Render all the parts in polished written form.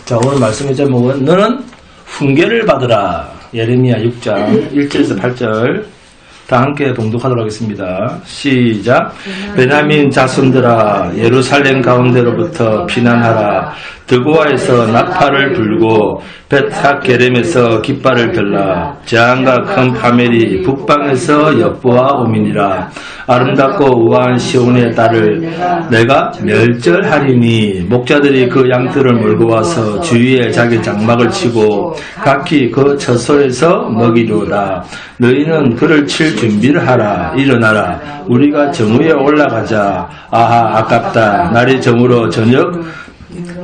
자, 오늘 말씀의 제목은 너는 훈계를 받으라. 예레미야 6장 1절에서 8절 다 함께 봉독하도록 하겠습니다. 시작. 베냐민 자손들아 예루살렘 가운데로부터 피난하라. 드고아에서 나팔을 불고 벳핫게렘에서 깃발을 들라. 재앙과 큰 파멸이 북방에서 엿보아 오미니라. 아름답고 우아한 시온의 딸을 내가 멸절하리니 목자들이 그 양들을 몰고 와서 주위에 자기 장막을 치고 각기 그 처소에서 먹이로다. 너희는 그를 칠 준비를 하라. 일어나라. 우리가 정오에 올라가자. 아하 아깝다. 날이 저물어 저녁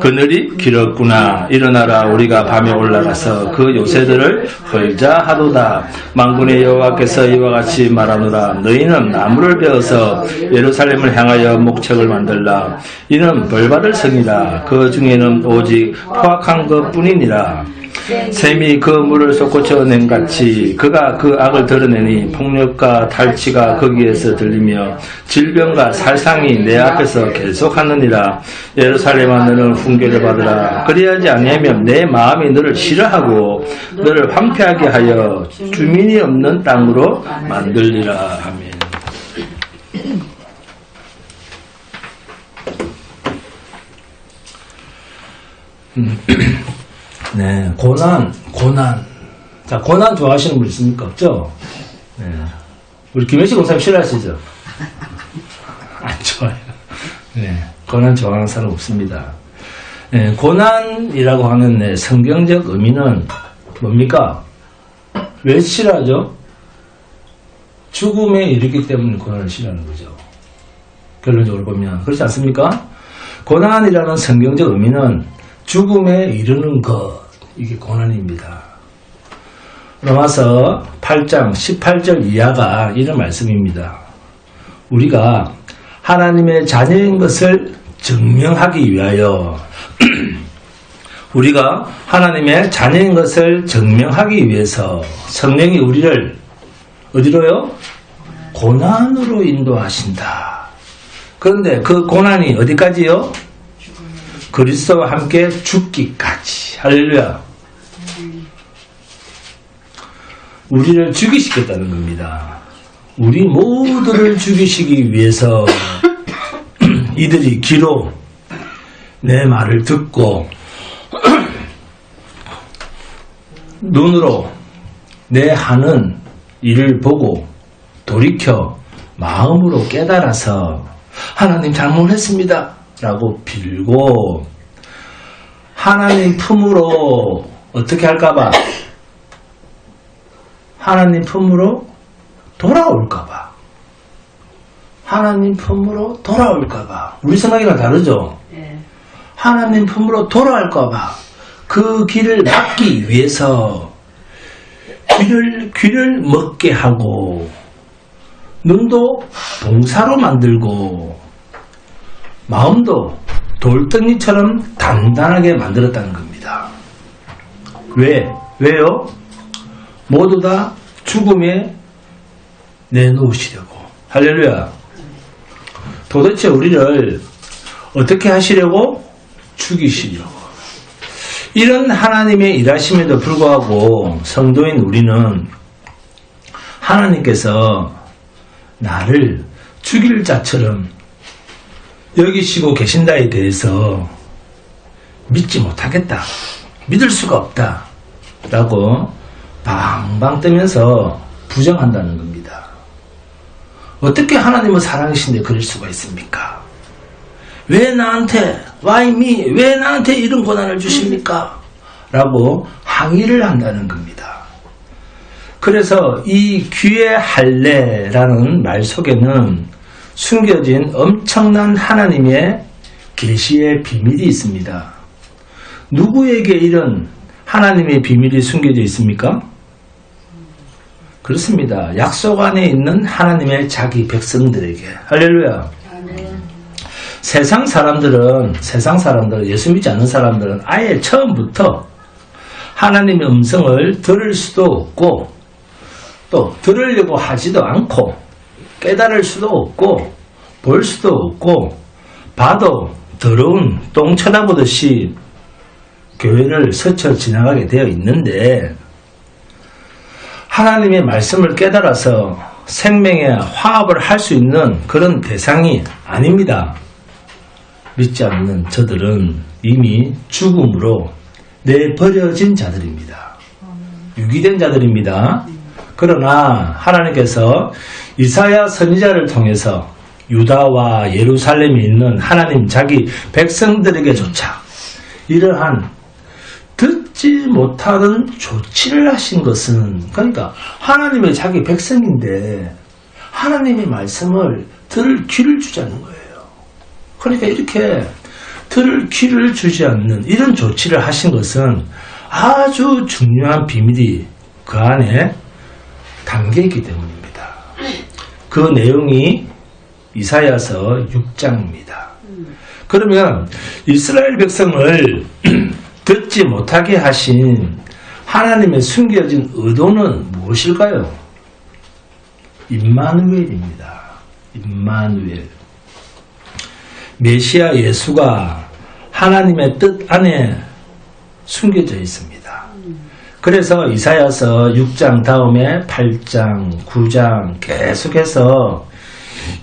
그늘이 길었구나. 일어나라. 우리가 밤에 올라가서 그 요새들을 헐자 하도다. 만군의 여호와께서 이와 같이 말하노라. 너희는 나무를 베어서 예루살렘을 향하여 목책을 만들라. 이는 벌받을 성이라. 그 중에는 오직 포악한 것뿐이니라. 샘이 그 물을 솟구쳐 같이 그가 그 악을 드러내니 폭력과 탈취가 거기에서 들리며 질병과 살상이 내 앞에서 계속하느니라. 예루살렘아 너는 훈계를 받으라. 그리하지 아니하면 내 마음이 너를 싫어하고 너를 황폐하게 하여 주민이 없는 땅으로 만들리라. 아멘. 네, 고난. 자, 고난 좋아하시는 분 있습니까? 없죠? 네. 우리 김혜식 원사님 싫어하시죠? 안 좋아요. 네, 고난 좋아하는 사람 없습니다. 네, 고난이라고 하는 네, 성경적 의미는 뭡니까? 왜 싫어하죠? 죽음에 이르기 때문에 고난을 싫어하는 거죠. 결론적으로 보면. 그렇지 않습니까? 고난이라는 성경적 의미는 죽음에 이르는 것, 이게 고난입니다. 로마서 8장 18절 이하가 이런 말씀입니다. 우리가 하나님의 자녀인 것을 증명하기 위하여 우리가 하나님의 자녀인 것을 증명하기 위해서 성령이 우리를 어디로요? 고난으로 인도하신다. 그런데 그 고난이 어디까지요? 그리스도와 함께 죽기까지. 할렐루야. 우리를 죽이시겠다는 겁니다. 우리 모두를 죽이시기 위해서 이들이 귀로 내 말을 듣고 눈으로 내 하는 일을 보고 돌이켜 마음으로 깨달아서 하나님 잘못했습니다 라고 빌고 하나님 품으로 어떻게 할까봐? 하나님 품으로 돌아올까봐. 하나님 품으로 돌아올까봐. 우리 생각이랑 다르죠? 네. 하나님 품으로 돌아올까봐. 그 길을 막기 위해서 귀를 먹게 하고 눈도 봉사로 만들고 마음도 돌덩이처럼 단단하게 만들었다는 겁니다. 왜요? 모두 다 죽음에 내놓으시려고. 할렐루야. 도대체 우리를 어떻게 하시려고? 죽이시려고. 이런 하나님의 일하심에도 불구하고 성도인 우리는 하나님께서 나를 죽일 자처럼 여기시고 계신다에 대해서 믿지 못하겠다. 믿을 수가 없다. 라고 방방 뜨면서 부정한다는 겁니다. 어떻게 하나님은 사랑이신데 그럴 수가 있습니까? 왜 나한테, why me? 왜 나한테 이런 고난을 주십니까? 라고 항의를 한다는 겁니다. 그래서 이 귀의 할례라는 말 속에는 숨겨진 엄청난 하나님의 계시의 비밀이 있습니다. 누구에게 이런 하나님의 비밀이 숨겨져 있습니까? 그렇습니다. 약속 안에 있는 하나님의 자기 백성들에게. 할렐루야. 세상 사람들은 예수 믿지 않는 사람들은 아예 처음부터 하나님의 음성을 들을 수도 없고 또 들으려고 하지도 않고 깨달을 수도 없고 볼 수도 없고 봐도 더러운 똥 쳐다보듯이 교회를 스쳐 지나가게 되어 있는데 하나님의 말씀을 깨달아서 생명의 화합을 할 수 있는 그런 대상이 아닙니다. 믿지 않는 저들은 이미 죽음으로 내버려진 자들입니다. 유기된 자들입니다. 그러나 하나님께서 이사야 선지자를 통해서 유다와 예루살렘에 있는 하나님 자기 백성들에게조차 이러한 듣지 못하는 조치를 하신 것은, 그러니까 하나님의 자기 백성인데 하나님의 말씀을 들을 귀를 주지 않는 거예요. 그러니까 이렇게 들을 귀를 주지 않는 이런 조치를 하신 것은 아주 중요한 비밀이 그 안에 담겨있기 때문입니다. 그 내용이 이사야서 6장입니다. 그러면 이스라엘 백성을 듣지 못하게 하신 하나님의 숨겨진 의도는 무엇일까요? 임마누엘입니다. 임마누엘. 메시아 예수가 하나님의 뜻 안에 숨겨져 있습니다. 그래서 이사야서 6장 다음에 8장, 9장 계속해서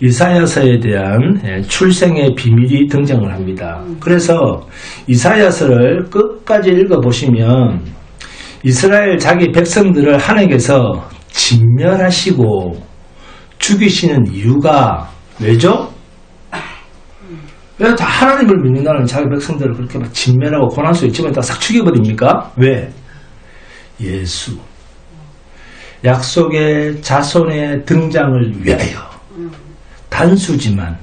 이사야서에 대한 출생의 비밀이 등장을 합니다. 그래서 이사야서를 끝까지 읽어보시면 이스라엘 자기 백성들을 하나님께서 진멸하시고 죽이시는 이유가 왜죠? 왜 다 하나님을 믿는다는 자기 백성들을 그렇게 막 진멸하고 고난 속에 집어넣다 싹 죽여버립니까? 왜? 예수. 약속의 자손의 등장을 위하여 단수지만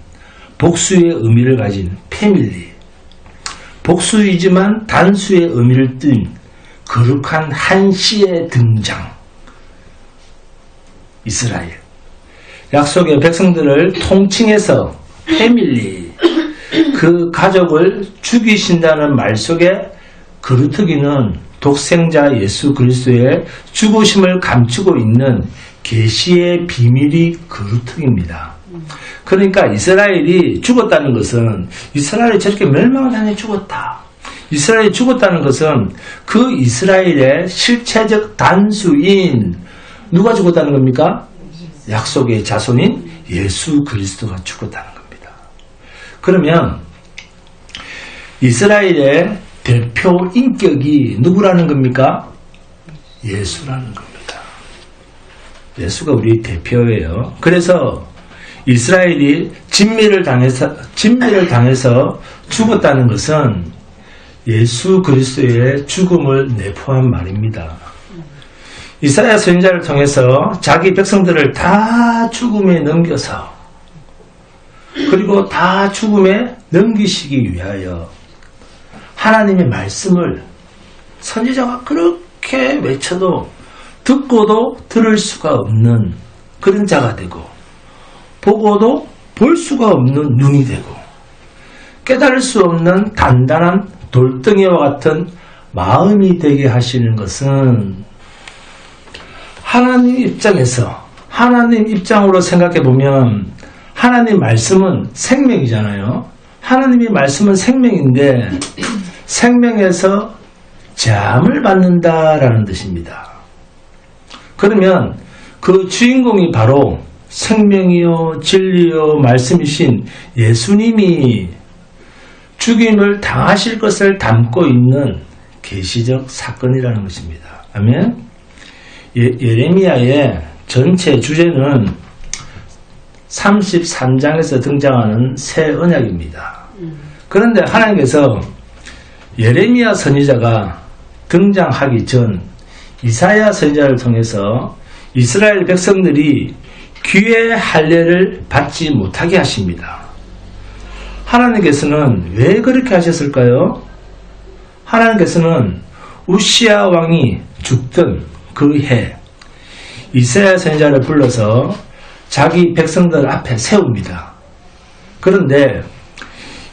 복수의 의미를 가진 패밀리, 복수이지만 단수의 의미를 띤 거룩한 한 씨의 등장, 이스라엘. 약속의 백성들을 통칭해서 패밀리, 그 가족을 죽이신다는 말 속에 그루터기는 독생자 예수 그리스도의 죽으심을 감추고 있는 계시의 비밀이 그루터기입니다. 그러니까 이스라엘이 죽었다는 것은 이스라엘이 저렇게 멸망을 당해 죽었다. 이스라엘이 죽었다는 것은 그 이스라엘의 실체적 단수인 누가 죽었다는 겁니까? 약속의 자손인 예수 그리스도가 죽었다는 겁니다. 그러면 이스라엘의 대표 인격이 누구라는 겁니까? 예수라는 겁니다. 예수가 우리 대표예요. 그래서 이스라엘이 진미를 당해서 죽었다는 것은 예수 그리스도의 죽음을 내포한 말입니다. 이사야 선지자를 통해서 자기 백성들을 다 죽음에 넘겨서 그리고 다 죽음에 넘기시기 위하여 하나님의 말씀을 선지자가 그렇게 외쳐도 듣고도 들을 수가 없는 그런 자가 되고 보고도 볼 수가 없는 눈이 되고 깨달을 수 없는 단단한 돌덩이와 같은 마음이 되게 하시는 것은 하나님 입장에서 하나님 입장으로 생각해 보면 하나님 말씀은 생명이잖아요. 하나님의 말씀은 생명인데 생명에서 제함을 받는다라는 뜻입니다. 그러면 그 주인공이 바로 생명이요 진리요 말씀이신 예수님이 죽임을 당하실 것을 담고 있는 계시적 사건이라는 것입니다. 아멘. 예레미야의 전체 주제는 33장에서 등장하는 새 언약입니다. 그런데 하나님께서 예레미야 선지자가 등장하기 전 이사야 선지자를 통해서 이스라엘 백성들이 귀의 할례를 받지 못하게 하십니다. 하나님께서는 왜 그렇게 하셨을까요? 하나님께서는 우시야 왕이 죽던 그 해 이사야 선지자를 불러서 자기 백성들 앞에 세웁니다. 그런데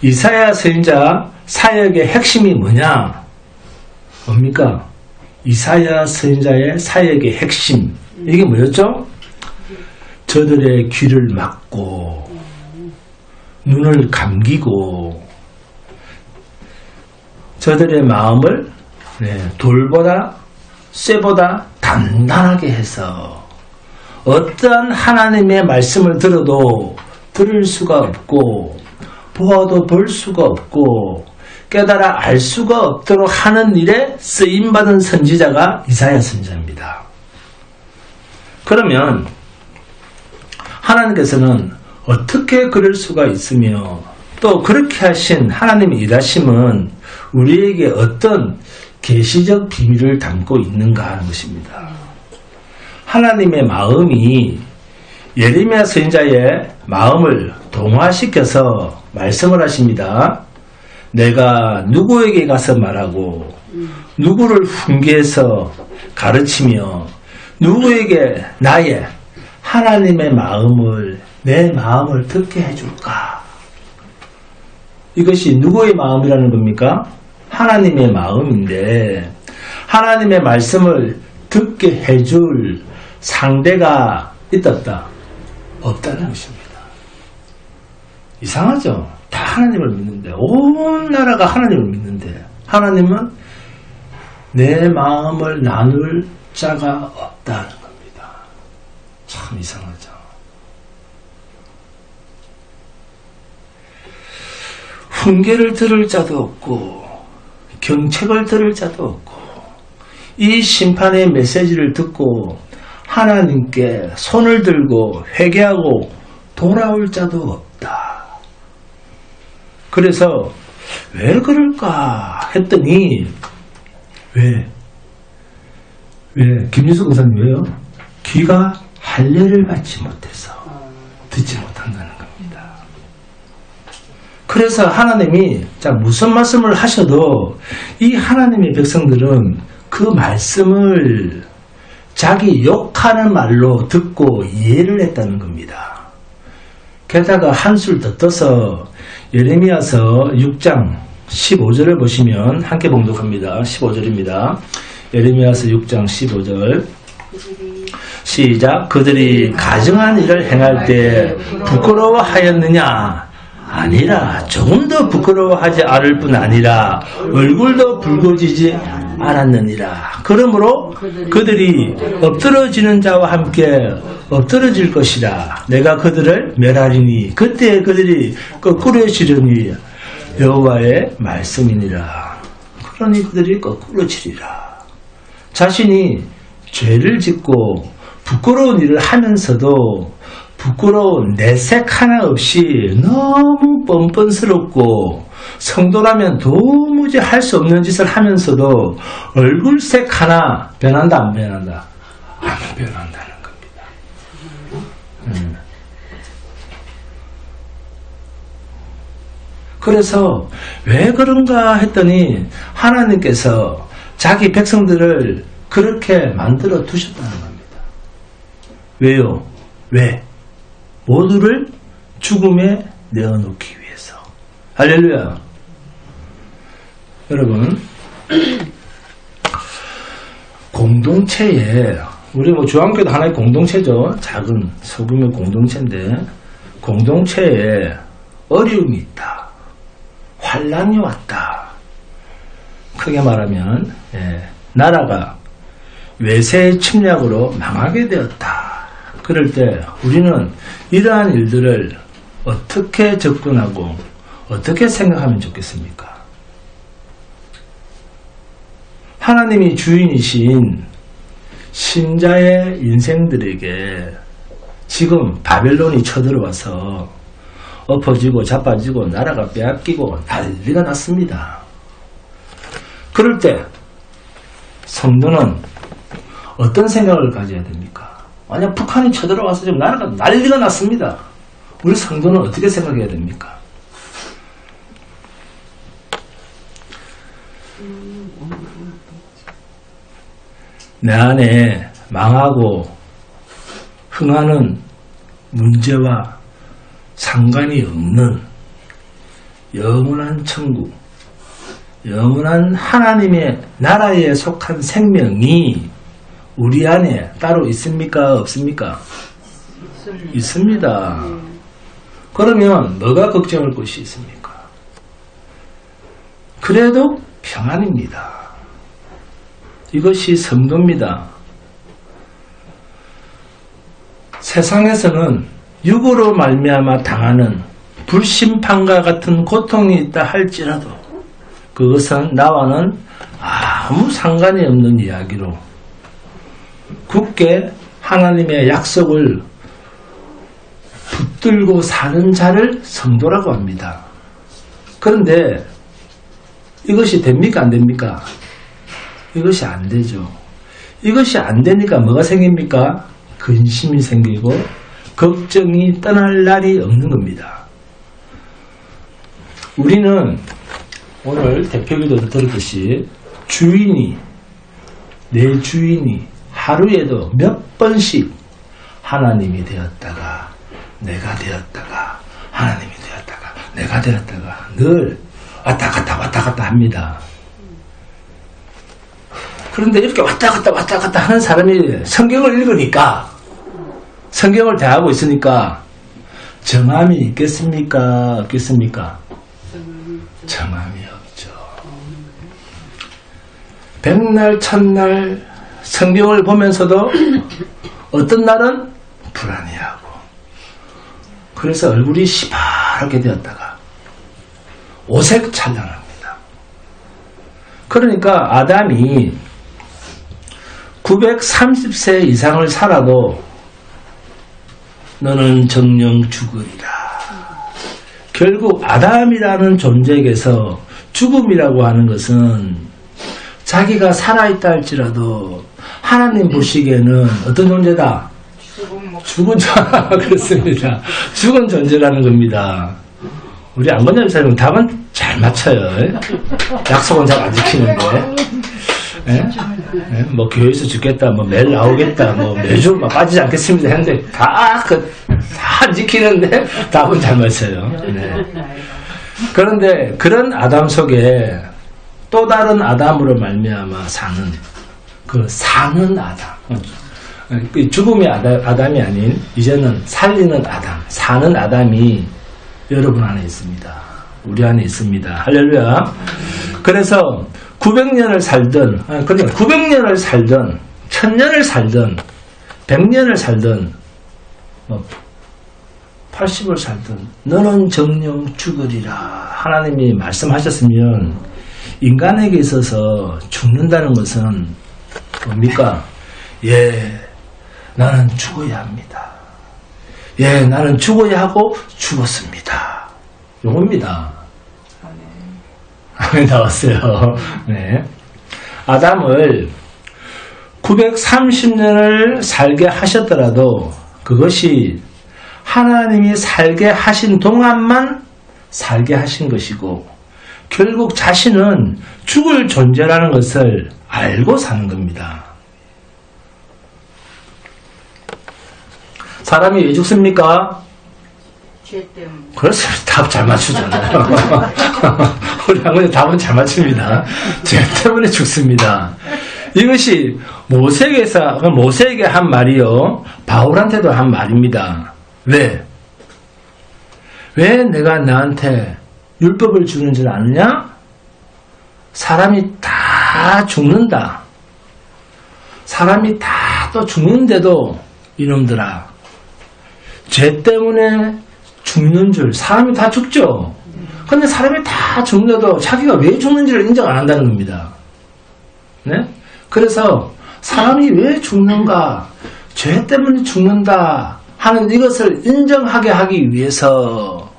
이사야 선지자 사역의 핵심이 뭐냐? 뭡니까? 이사야 선지자의 사역의 핵심 이게 뭐였죠? 저들의 귀를 막고 눈을 감기고 저들의 마음을 돌보다 쇠보다 단단하게 해서 어떠한 하나님의 말씀을 들어도 들을 수가 없고 보아도 볼 수가 없고 깨달아 알 수가 없도록 하는 일에 쓰임받은 선지자가 이사야 선지자입니다. 그러면 하나님께서는 어떻게 그럴 수가 있으며 또 그렇게 하신 하나님의 일하심은 우리에게 어떤 계시적 비밀을 담고 있는가 하는 것입니다. 하나님의 마음이 예레미야 선지자의 마음을 동화시켜서 말씀을 하십니다. 내가 누구에게 가서 말하고 누구를 훈계해서 가르치며 누구에게 나의 하나님의 마음을 내 마음을 듣게 해줄까? 이것이 누구의 마음이라는 겁니까? 하나님의 마음인데 하나님의 말씀을 듣게 해줄 상대가 있다 없다는 것입니다. 이상하죠? 다 하나님을 믿는데 온 나라가 하나님을 믿는데 하나님은 내 마음을 나눌 자가 없다는 겁니다. 참 이상하죠? 훈계를 들을 자도 없고 경책을 들을 자도 없고 이 심판의 메시지를 듣고 하나님께 손을 들고 회개하고 돌아올 자도 없다. 그래서 왜 그럴까 했더니 왜 김유숙 의사님 왜요? 귀가 할례를 받지 못해서 듣지 못한다는 겁니다. 그래서 하나님이 무슨 말씀을 하셔도 이 하나님의 백성들은 그 말씀을 자기 욕하는 말로 듣고 이해를 했다는 겁니다. 게다가 한술 더 떠서 예레미야서 6장 15절을 보시면 함께 봉독합니다. 15절입니다. 예레미야서 6장 15절 시작. 그들이 가증한 일을 행할 때 부끄러워하였느냐? 아니라 조금 더 부끄러워하지 않을 뿐 아니라 얼굴도 붉어지지 않았느니라. 그러므로 그들이 엎드러지는 자와 함께 엎드러질 것이라. 내가 그들을 멸하리니 그때 그들이 거꾸러지려니 여호와의 말씀이니라. 그러니 그들이 거꾸러지리라. 자신이 죄를 짓고 부끄러운 일을 하면서도 부끄러운 내색 하나 없이 너무 뻔뻔스럽고 성도라면 도무지 할 수 없는 짓을 하면서도 얼굴색 하나 변한다 안 변한다? 안 변한다는 겁니다. 그래서 왜 그런가 했더니 하나님께서 자기 백성들을 그렇게 만들어 두셨다는 겁니다. 왜요? 왜? 모두를 죽음에 내어놓기 위해서. 할렐루야. 여러분, 공동체에 우리 중앙교회도 하나의 공동체죠. 작은 소규모 공동체인데 공동체에 어려움이 있다. 환란이 왔다. 크게 말하면 나라가 외세의 침략으로 망하게 되었다. 그럴 때 우리는 이러한 일들을 어떻게 접근하고 어떻게 생각하면 좋겠습니까? 하나님이 주인이신 신자의 인생들에게 지금 바벨론이 쳐들어와서 엎어지고 자빠지고 나라가 빼앗기고 난리가 났습니다. 그럴 때 성도는 어떤 생각을 가져야 됩니까? 만약 북한이 쳐들어와서 지금 나라가 난리가 났습니다. 우리 성도는 어떻게 생각해야 됩니까? 내 안에 망하고 흥하는 문제와 상관이 없는 영원한 천국, 영원한 하나님의 나라에 속한 생명이 우리 안에 따로 있습니까? 없습니까? 있습니다. 그러면 뭐가 걱정할 것이 있습니까? 그래도 평안입니다. 이것이 성도입니다. 세상에서는 육으로 말미암아 당하는 불심판과 같은 고통이 있다 할지라도 그것은 나와는 아무 상관이 없는 이야기로 굳게 하나님의 약속을 붙들고 사는 자를 성도라고 합니다. 그런데 이것이 됩니까? 안 됩니까? 이것이 안 되죠. 이것이 안 되니까 뭐가 생깁니까? 근심이 생기고 걱정이 떠날 날이 없는 겁니다. 우리는 오늘 대표기도 들었듯이 내 주인이 하루에도 몇 번씩 하나님이 되었다가 내가 되었다가 하나님이 되었다가 내가 되었다가 늘 왔다 갔다 합니다. 그런데 이렇게 왔다 갔다 하는 사람이 성경을 읽으니까 성경을 대하고 있으니까 정함이 있겠습니까? 없겠습니까? 정함이 없죠. 백날 첫날 성경을 보면서도 어떤 날은 불안해하고 그래서 얼굴이 시퍼렇게 되었다가 오색 찬란합니다. 그러니까 아담이 930세 이상을 살아도 너는 정령 죽으리라. 결국 아담이라는 존재에게서 죽음이라고 하는 것은 자기가 살아있다 할지라도 하나님 보시기에는 어떤 존재다? 죽은 존재. 그렇습니다. 죽은 존재라는 겁니다. 우리 안건장 집사님은 답은 잘 맞춰요. 약속은 잘 안 지키는데. 뭐 교회에서 죽겠다, 뭐 매일 나오겠다, 뭐 매주 막 빠지지 않겠습니다 했는데 다 지키는데 답은 잘 맞춰요. 네. 그런데 그런 아담 속에 또 다른 아담으로 말미암아 사는 아담, 죽음의 아담이 아닌 이제는 살리는 아담, 사는 아담이 여러분 안에 있습니다. 우리 안에 있습니다. 할렐루야. 그래서 900년을 살든, 그러니까 900년을 살든, 1000년을 살든, 100년을 살든, 80을 살든, 너는 정령 죽으리라. 하나님이 말씀하셨으면, 인간에게 있어서 죽는다는 것은 뭡니까? 나는 죽어야 합니다. 나는 죽어야 하고 죽었습니다. 요겁니다. 아멘 나왔어요. 네. 아담을 930년을 살게 하셨더라도 그것이 하나님이 살게 하신 동안만 살게 하신 것이고 결국 자신은 죽을 존재라는 것을 알고 사는 겁니다. 사람이 왜 죽습니까? 죄 때문에. 그렇습니다. 답 잘 맞추잖아요. 우리 한국에 답은 잘 맞춥니다. 죄 때문에 죽습니다. 이것이 모세에게 한 말이요. 바울한테도 한 말입니다. 왜? 왜 내가 너한테 율법을 주는 줄 아느냐? 사람이 다 죽는다. 사람이 다 또 죽는데도 이놈들아 죄 때문에 죽는 줄. 사람이 다 죽죠. 근데 사람이 다 죽는데도 자기가 왜 죽는지를 인정 안 한다는 겁니다. 네? 그래서 사람이 왜 죽는가, 죄 때문에 죽는다 하는 이것을 인정하게 하기 위해서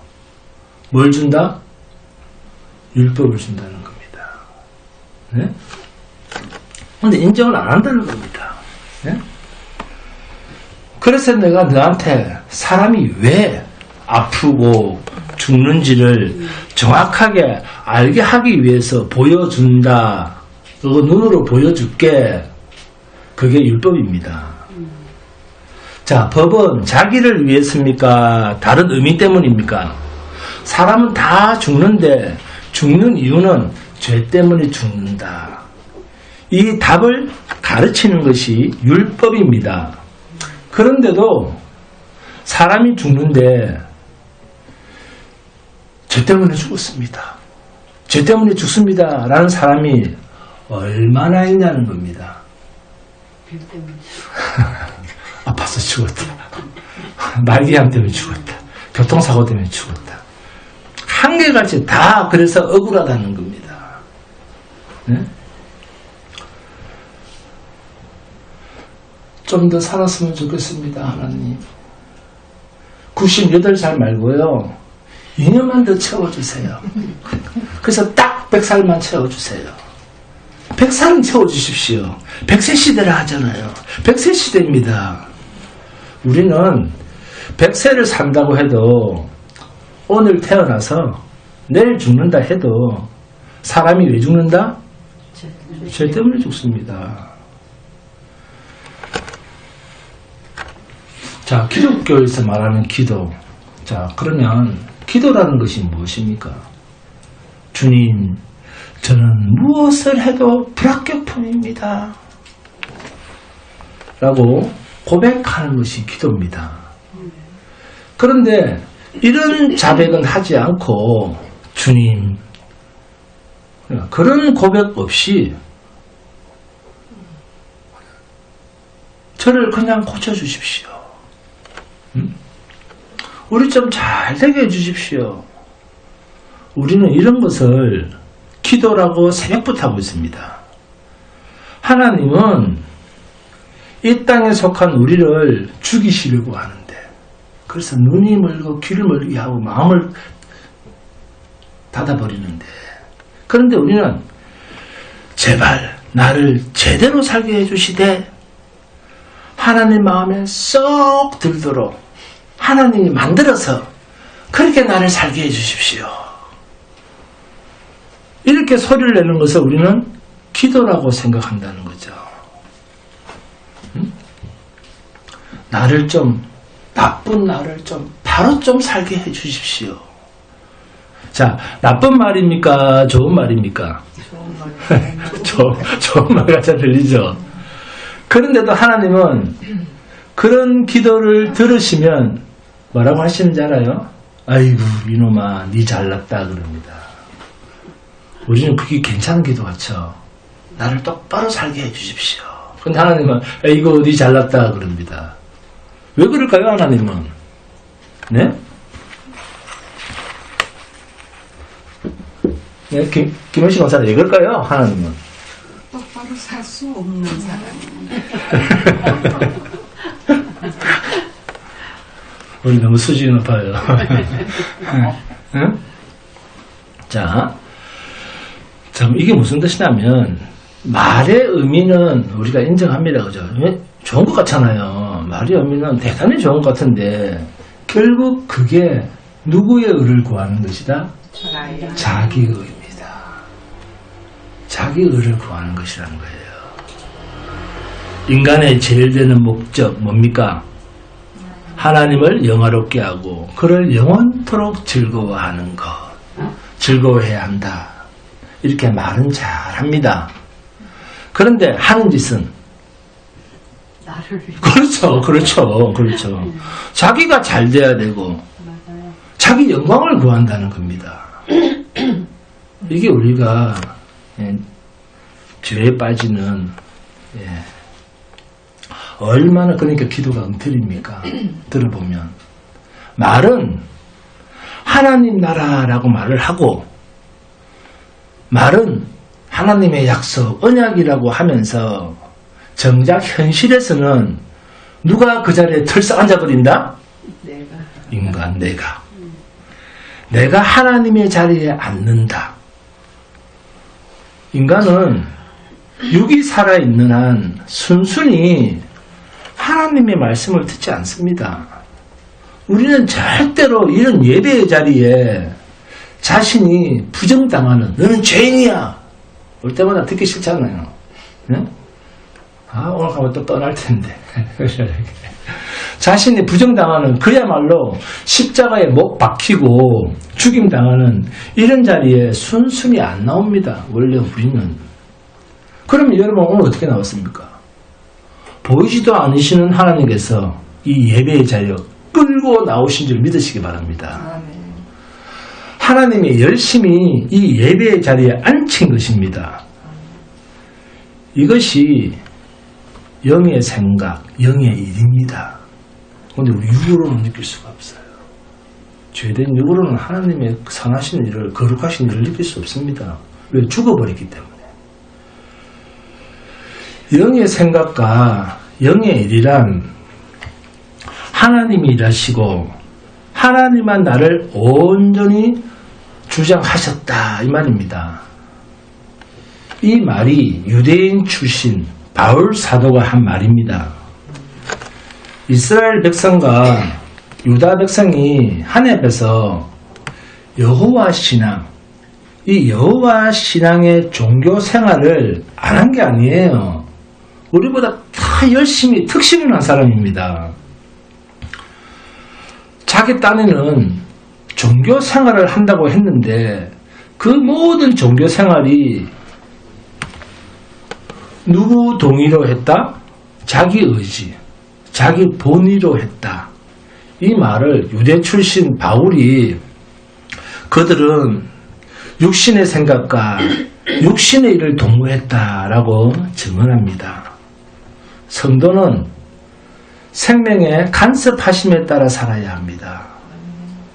뭘 준다? 율법을 준다는 겁니다. 네? 근데 인정을 안 한다는 겁니다. 네? 그래서 내가 너한테 사람이 왜 아프고 죽는지를 정확하게 알게 하기 위해서 보여준다. 그거 눈으로 보여줄게. 그게 율법입니다. 자, 법은 자기를 위해서입니까? 다른 의미 때문입니까? 사람은 다 죽는데 죽는 이유는 죄 때문에 죽는다. 이 답을 가르치는 것이 율법입니다. 그런데도 사람이 죽는데 죄 때문에 죽었습니다. 죄 때문에 죽습니다. 라는 사람이 얼마나 있냐는 겁니다. bil 때문에. 아파서 죽었다. 말기암 때문에 죽었다. 교통사고 때문에 죽었다. 한결같이 다 그래서 억울하다는 겁니다. 네? 좀 더 살았으면 좋겠습니다, 하나님. 98살 말고요, 2년만 더 채워주세요. 그래서 딱 100살만 채워주세요. 100살은 채워주십시오. 100세 시대라 하잖아요. 100세 시대입니다. 우리는 100세를 산다고 해도 오늘 태어나서 내일 죽는다 해도 사람이 왜 죽는다? 죄 때문에 죽습니다. 자, 기독교에서 말하는 기도. 자, 그러면 기도라는 것이 무엇입니까? 주님, 저는 무엇을 해도 불합격품입니다. 라고 고백하는 것이 기도입니다. 그런데 이런 자백은 하지 않고 주님, 그런 고백 없이 저를 그냥 고쳐주십시오. 우리 좀 잘 되게 해주십시오. 우리는 이런 것을 기도라고 새벽부터 하고 있습니다. 하나님은 이 땅에 속한 우리를 죽이시려고 하는데, 그래서 눈이 멀고 귀를 멀게 하고 마음을 닫아버리는데, 그런데 우리는 제발 나를 제대로 살게 해주시되 하나님 마음에 쏙 들도록 하나님이 만들어서 그렇게 나를 살게 해주십시오. 이렇게 소리를 내는 것을 우리는 기도라고 생각한다는 거죠. 나를 좀, 나쁜 나를 좀 바로 좀 살게 해주십시오. 자, 나쁜 말입니까? 좋은 말입니까? 좋은 말 같아 들리죠? 그런데도 하나님은 그런 기도를 들으시면 뭐라고 하시는지 알아요? 아이고 이놈아 니 잘났다 그럽니다. 우리는 그게 괜찮은 기도 같죠. 나를 똑바로 살게 해주십시오. 근데 하나님은 아이고 니 잘났다 그럽니다. 왜 그럴까요, 하나님은? 네? 네, 김원식 강사는 왜 그럴까요, 하나님은? 똑바로 살 수 없는 사람. 우리 너무 수준이 높아요. 응? 자, 참 이게 무슨 뜻이냐면 말의 의미는 우리가 인정합니다, 그죠? 좋은 것 같잖아요. 말의 의미는 대단히 좋은 것 같은데 결국 그게 누구의 의를 구하는 것이다? 자기 의입니다. 자기 의를 구하는 것이라는 거예요. 인간의 제일 되는 목적 뭡니까? 하나님을 영화롭게 하고 그를 영원토록 즐거워하는 것. 즐거워해야 한다. 이렇게 말은 잘합니다. 그런데 하는 짓은 나를 위해. 그렇죠. 자기가 잘 돼야 되고 맞아요. 자기 영광을 구한다는 겁니다. 이게 우리가 죄에 빠지는 얼마나 그러니까 기도가 엉터리입니까? 들어보면 말은 하나님 나라라고 말을 하고 말은 하나님의 약속, 언약이라고 하면서 정작 현실에서는 누가 그 자리에 털썩 앉아버린다? 인간, 내가 하나님의 자리에 앉는다. 인간은 육이 살아있는 한 순순히 하나님의 말씀을 듣지 않습니다. 우리는 절대로 이런 예배의 자리에 자신이 부정당하는 너는 죄인이야 올 때마다 듣기 싫잖아요. 네? 오늘 가면 또 떠날 텐데 자신이 부정당하는 그야말로 십자가에 못 박히고 죽임당하는 이런 자리에 순순히 안 나옵니다. 원래 우리는. 그러면 여러분 오늘 어떻게 나왔습니까? 보이지도 않으시는 하나님께서 이 예배의 자리에 끌고 나오신 줄 믿으시기 바랍니다. 하나님이 열심히 이 예배의 자리에 앉힌 것입니다. 이것이 영의 생각, 영의 일입니다. 그런데 우리 육으로는 느낄 수가 없어요. 죄된 육으로는 하나님의 선하신 일을, 거룩하신 일을 느낄 수 없습니다. 왜? 죽어버렸기 때문에. 영의 생각과 영의 일이란 하나님이 일하시고 하나님만 나를 온전히 주장하셨다 이 말입니다. 이 말이 유대인 출신 바울 사도가 한 말입니다. 이스라엘 백성과 유다 백성이 하나님 앞에서 여호와 신앙, 이 여호와 신앙의 종교 생활을 안 한 게 아니에요. 우리보다 다 열심히 특신을 한 사람입니다. 자기 딴에는 종교 생활을 한다고 했는데 그 모든 종교 생활이 누구 동의로 했다? 자기 의지, 자기 본의로 했다. 이 말을 유대 출신 바울이 그들은 육신의 생각과 육신의 일을 동무했다라고 증언합니다. 성도는 생명의 간섭하심에 따라 살아야 합니다.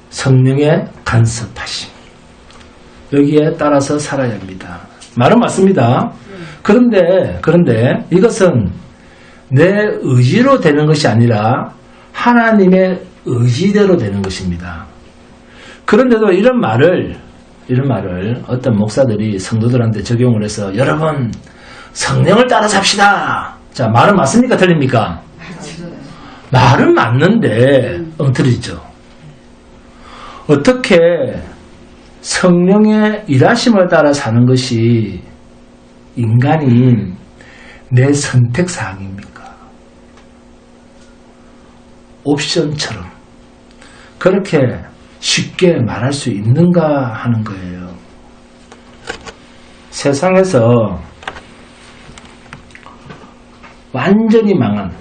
성령의 간섭하심. 여기에 따라서 살아야 합니다. 말은 맞습니다. 그런데 이것은 내 의지로 되는 것이 아니라 하나님의 의지대로 되는 것입니다. 그런데도 이런 말을 어떤 목사들이 성도들한테 적용을 해서 여러분 성령을 따라 삽시다. 자, 말은 맞습니까? 틀립니까? 말은 맞는데 엉터리죠. 어떻게 성령의 일하심을 따라 사는 것이 인간인 내 선택사항입니까? 옵션처럼 그렇게 쉽게 말할 수 있는가 하는 거예요. 세상에서 완전히 망한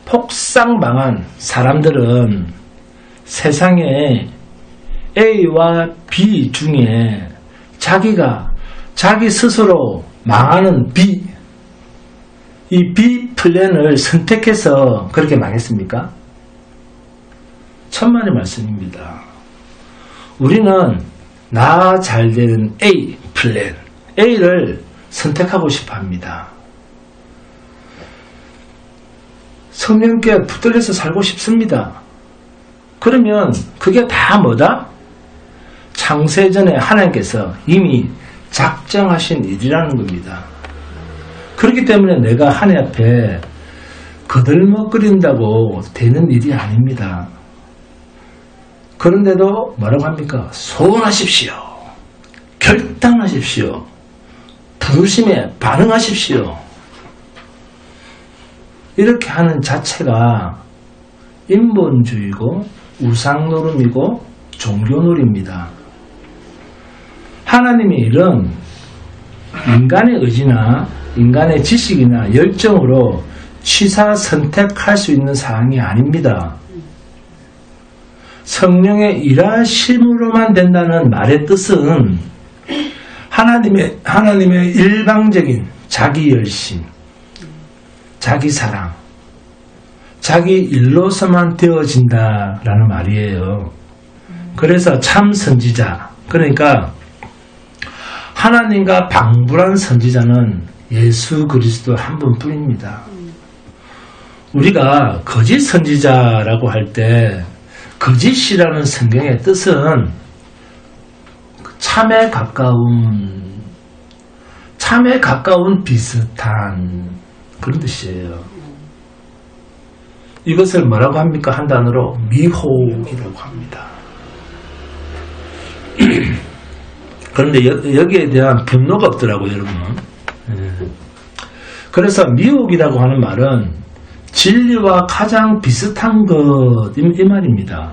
폭삭 망한 사람들은 세상에 A와 B 중에 자기 스스로 망하는 B, 이 B 플랜을 선택해서 그렇게 망했습니까? 천만의 말씀입니다. 우리는 나 잘 되는 A 플랜, A를 선택하고 싶어 합니다. 성령께 붙들려서 살고 싶습니다. 그러면 그게 다 뭐다? 창세전에 하나님께서 이미 작정하신 일이라는 겁니다. 그렇기 때문에 내가 하나님 앞에 거들먹거린다고 되는 일이 아닙니다. 그런데도 뭐라고 합니까? 소원하십시오. 결단하십시오. 부르심에 반응하십시오. 이렇게 하는 자체가 인본주의고 우상노름이고 종교놀이입니다. 하나님의 일은 인간의 의지나 인간의 지식이나 열정으로 취사 선택할 수 있는 사항이 아닙니다. 성령의 일하심으로만 된다는 말의 뜻은 하나님의 일방적인 자기 열심, 자기 사랑, 자기 일로서만 되어진다라는 말이에요. 그래서 참 선지자, 그러니까 하나님과 방불한 선지자는 예수 그리스도 한 분뿐입니다. 우리가 거짓 선지자라고 할 때 거짓이라는 성경의 뜻은 참에 가까운 비슷한 그런 뜻이에요. 이것을 뭐라고 합니까? 한 단어로 미혹이라고 합니다. 그런데 여기에 대한 분노가 없더라고요, 여러분. 그래서 미혹이라고 하는 말은 진리와 가장 비슷한 것, 이 말입니다.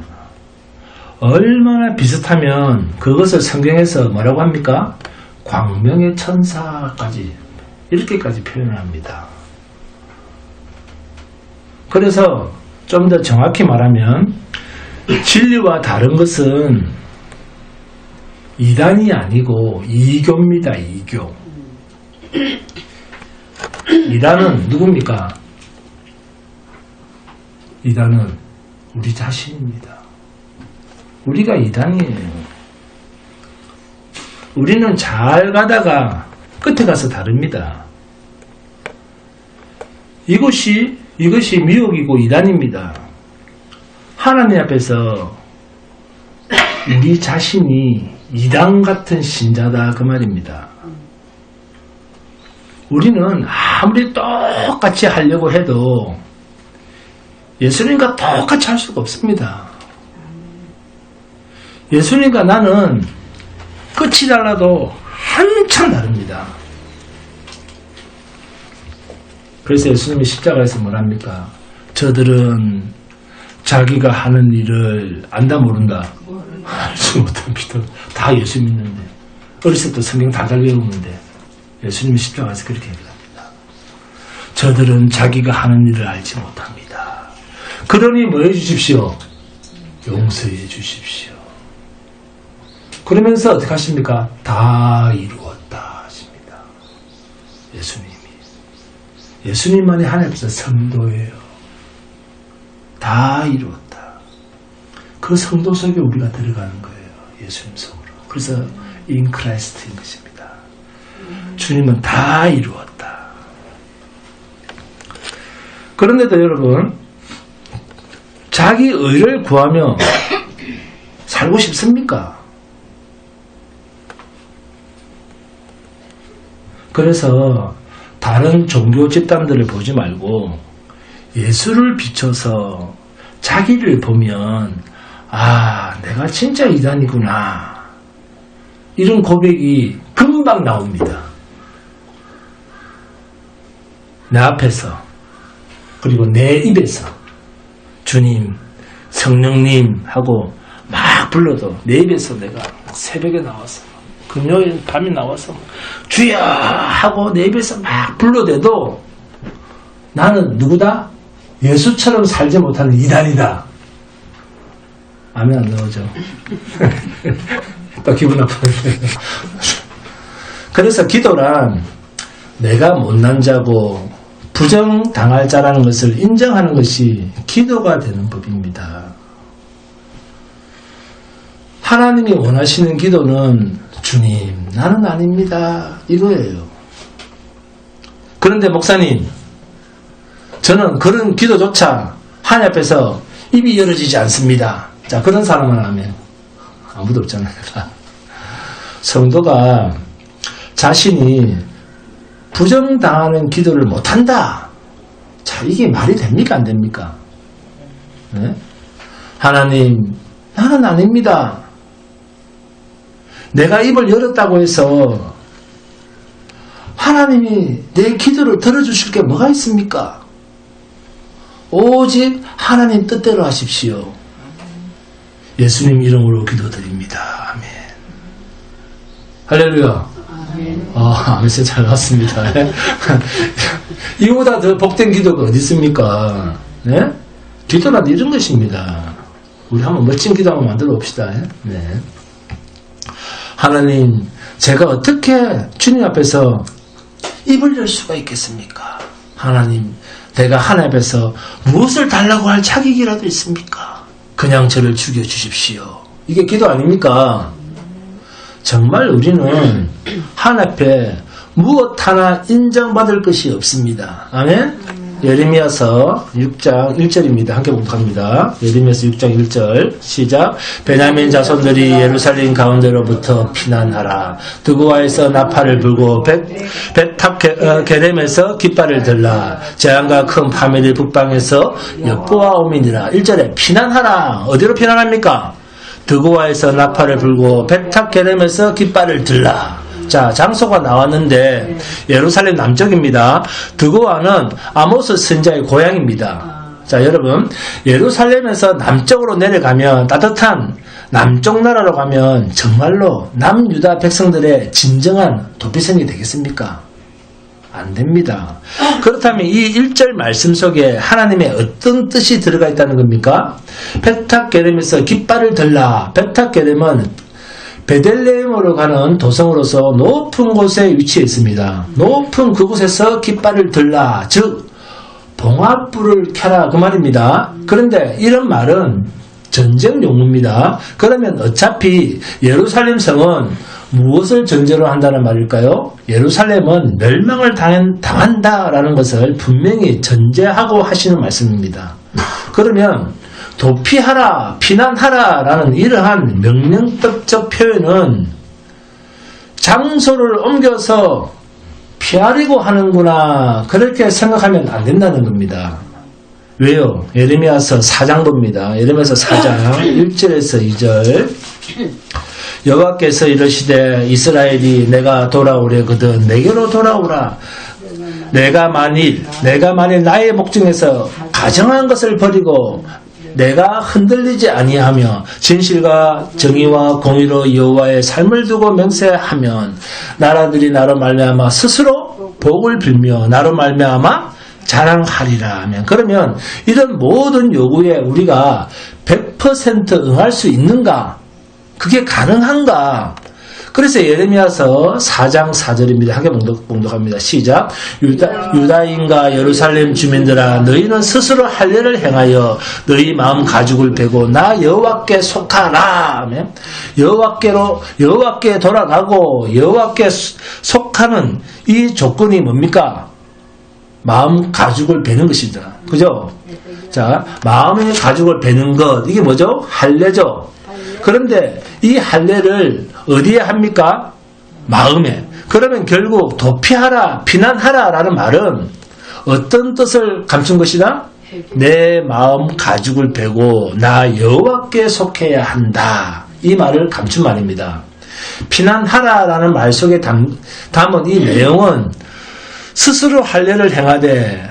얼마나 비슷하면 그것을 성경에서 뭐라고 합니까? 광명의 천사까지, 이렇게까지 표현을 합니다. 그래서 좀 더 정확히 말하면 진리와 다른 것은 이단이 아니고 이교입니다. 이교. 이단은 누굽니까? 이단은 우리 자신입니다. 우리가 이단이에요. 우리는 잘 가다가 끝에 가서 다릅니다. 이것이 미혹이고 이단입니다. 하나님 앞에서 우리 자신이 이단 같은 신자다 그 말입니다. 우리는 아무리 똑같이 하려고 해도 예수님과 똑같이 할 수가 없습니다. 예수님과 나는 끝이 달라도 한참 다릅니다. 그래서 예수님이 십자가에서 뭐랍니까? 저들은 자기가 하는 일을 안다 모른다. 알지 못합니다. 다 예수 믿는데. 어렸을 때 성경 다 잘 외우는데 예수님이 십자가에서 그렇게 얘기합니다. 저들은 자기가 하는 일을 알지 못합니다. 그러니 뭐 해주십시오? 용서해 주십시오. 그러면서 어떻게 하십니까? 다 이루었다 하십니다. 예수님이. 예수님만이 하나님께서 성도예요. 다 이루었다. 그 성도 속에 우리가 들어가는 거예요. 예수님 속으로. 그래서 in Christ인 것입니다. 주님은 다 이루었다. 그런데도 여러분, 자기 의를 구하며 살고 싶습니까? 그래서 다른 종교 집단들을 보지 말고 예수를 비춰서 자기를 보면 아, 내가 진짜 이단이구나. 이런 고백이 금방 나옵니다. 내 앞에서 그리고 내 입에서 주님, 성령님 하고 막 불러도 내 입에서 내가 새벽에 나와서 금요일 밤에 나와서 주여 하고 내 입에서 막 불러대도 나는 누구다? 예수처럼 살지 못하는 이단이다. 아멘 안 나오죠? 또 기분 나쁘네. 그래서 기도란 내가 못난 자고 부정당할 자라는 것을 인정하는 것이 기도가 되는 법입니다. 하나님이 원하시는 기도는 주님, 나는 아닙니다. 이거예요. 그런데 목사님, 저는 그런 기도조차 하나님 앞에서 입이 열어지지 않습니다. 자, 그런 사람은 하면 아무도 없잖아요. 성도가 자신이 부정당하는 기도를 못한다. 자, 이게 말이 됩니까? 안 됩니까? 네? 하나님, 나는 아닙니다. 내가 입을 열었다고 해서 하나님이 내 기도를 들어주실 게 뭐가 있습니까? 오직 하나님 뜻대로 하십시오. 예수님 이름으로 기도드립니다. 아멘. 할렐루야. 아멘. 잘 나왔습니다. 이보다 더 복된 기도가 어디 있습니까? 네? 기도란 이런 것입니다. 우리 한번 멋진 기도 한번 만들어 봅시다. 네. 하나님, 제가 어떻게 주님 앞에서 입을 열 수가 있겠습니까? 하나님, 내가 하나님 앞에서 무엇을 달라고 할 자격이라도 있습니까? 그냥 저를 죽여주십시오. 이게 기도 아닙니까? 정말 우리는 하나님 앞에 무엇 하나 인정받을 것이 없습니다. 아멘? 예레미야서 6장 1절입니다. 함께 복합니다. 예레미야서 6장 1절 시작. 베냐민 자손들이 예루살렘 가운데로부터 피난하라. 드고아에서 나팔을 불고 베탑게렘에서 깃발을 들라. 재앙과 큰 파멸이 북방에서 엿보아오미니라. 1절에 피난하라. 어디로 피난합니까? 드고아에서 나팔을 불고 베탑게렘에서 깃발을 들라. 자, 장소가 나왔는데 예루살렘 남쪽입니다. 드고아는 아모스 선지자의 고향입니다. 자, 여러분, 예루살렘에서 남쪽으로 내려가면 따뜻한 남쪽 나라로 가면 정말로 남유다 백성들의 진정한 도피성이 되겠습니까? 안 됩니다. 그렇다면 이 1절 말씀 속에 하나님의 어떤 뜻이 들어가 있다는 겁니까? 베탑게렘에서 깃발을 들라. 베탑게렘은 베들레헴으로 가는 도성으로서 높은 곳에 위치해 있습니다. 높은 그곳에서 깃발을 들라, 즉 봉합불을 켜라 그 말입니다. 그런데 이런 말은 전쟁 용어입니다. 그러면 어차피 예루살렘 성은 무엇을 전제로 한다는 말일까요? 예루살렘은 멸망을 당한다라는 것을 분명히 전제하고 하시는 말씀입니다. 그러면 도피하라, 피난하라 라는 이러한 명령법적 표현은 장소를 옮겨서 피하려고 하는구나, 그렇게 생각하면 안 된다는 겁니다. 왜요? 예레미야서 4장 봅니다. 예레미야서 4장 1절에서 2절. 여호와께서 이르시되 이스라엘이 내가 돌아오려거든 내게로 돌아오라. 내가 만일 나의 목중에서 가정한 것을 버리고 내가 흔들리지 아니하며 진실과 정의와 공의로 여호와의 삶을 두고 맹세하면 나라들이 나로 말미암아 스스로 복을 빌며 나로 말미암아 자랑하리라 하면, 그러면 이런 모든 요구에 우리가 100% 응할 수 있는가? 그게 가능한가? 그래서 예레미야서 4장 4절입니다. 하게 봉독합니다. 시작. 유다인과 예루살렘 주민들아, 너희는 스스로 할례를 행하여 너희 마음 가죽을 베고 나 여호와께 속하라. 여호와께 돌아가고 여호와께 속하는 이 조건이 뭡니까? 마음 가죽을 베는 것이다. 그죠? 자, 마음의 가죽을 베는 것, 이게 뭐죠? 할례죠. 그런데 이 할례를 어디에 합니까? 마음에. 그러면 결국 도피하라, 피난하라 라는 말은 어떤 뜻을 감춘 것이다? 내 마음 가죽을 베고 나 여호와께 속해야 한다, 이 말을 감춘 말입니다. 피난하라 라는 말 속에 담은 이 내용은 스스로 할례를 행하되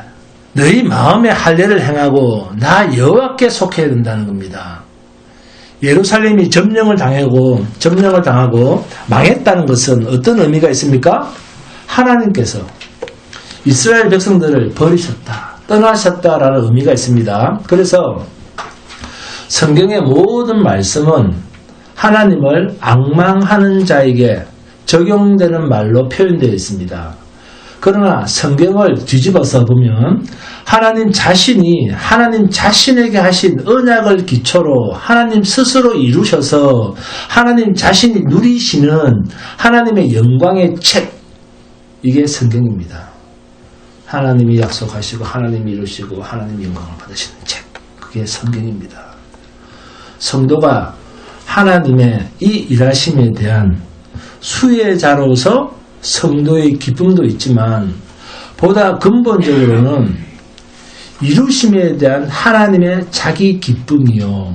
너희 마음의 할례를 행하고 나 여호와께 속해야 된다는 겁니다. 예루살렘이 점령을 당하고 망했다는 것은 어떤 의미가 있습니까? 하나님께서 이스라엘 백성들을 버리셨다, 떠나셨다라는 의미가 있습니다. 그래서 성경의 모든 말씀은 하나님을 앙망하는 자에게 적용되는 말로 표현되어 있습니다. 그러나 성경을 뒤집어서 보면 하나님 자신에게 하신 언약을 기초로 하나님 스스로 이루셔서 하나님 자신이 누리시는 하나님의 영광의 책, 이게 성경입니다. 하나님이 약속하시고 하나님이 이루시고 하나님 영광을 받으시는 책, 그게 성경입니다. 성도가 하나님의 이 일하심에 대한 수혜자로서 성도의 기쁨도 있지만 보다 근본적으로는 이루심에 대한 하나님의 자기 기쁨이요,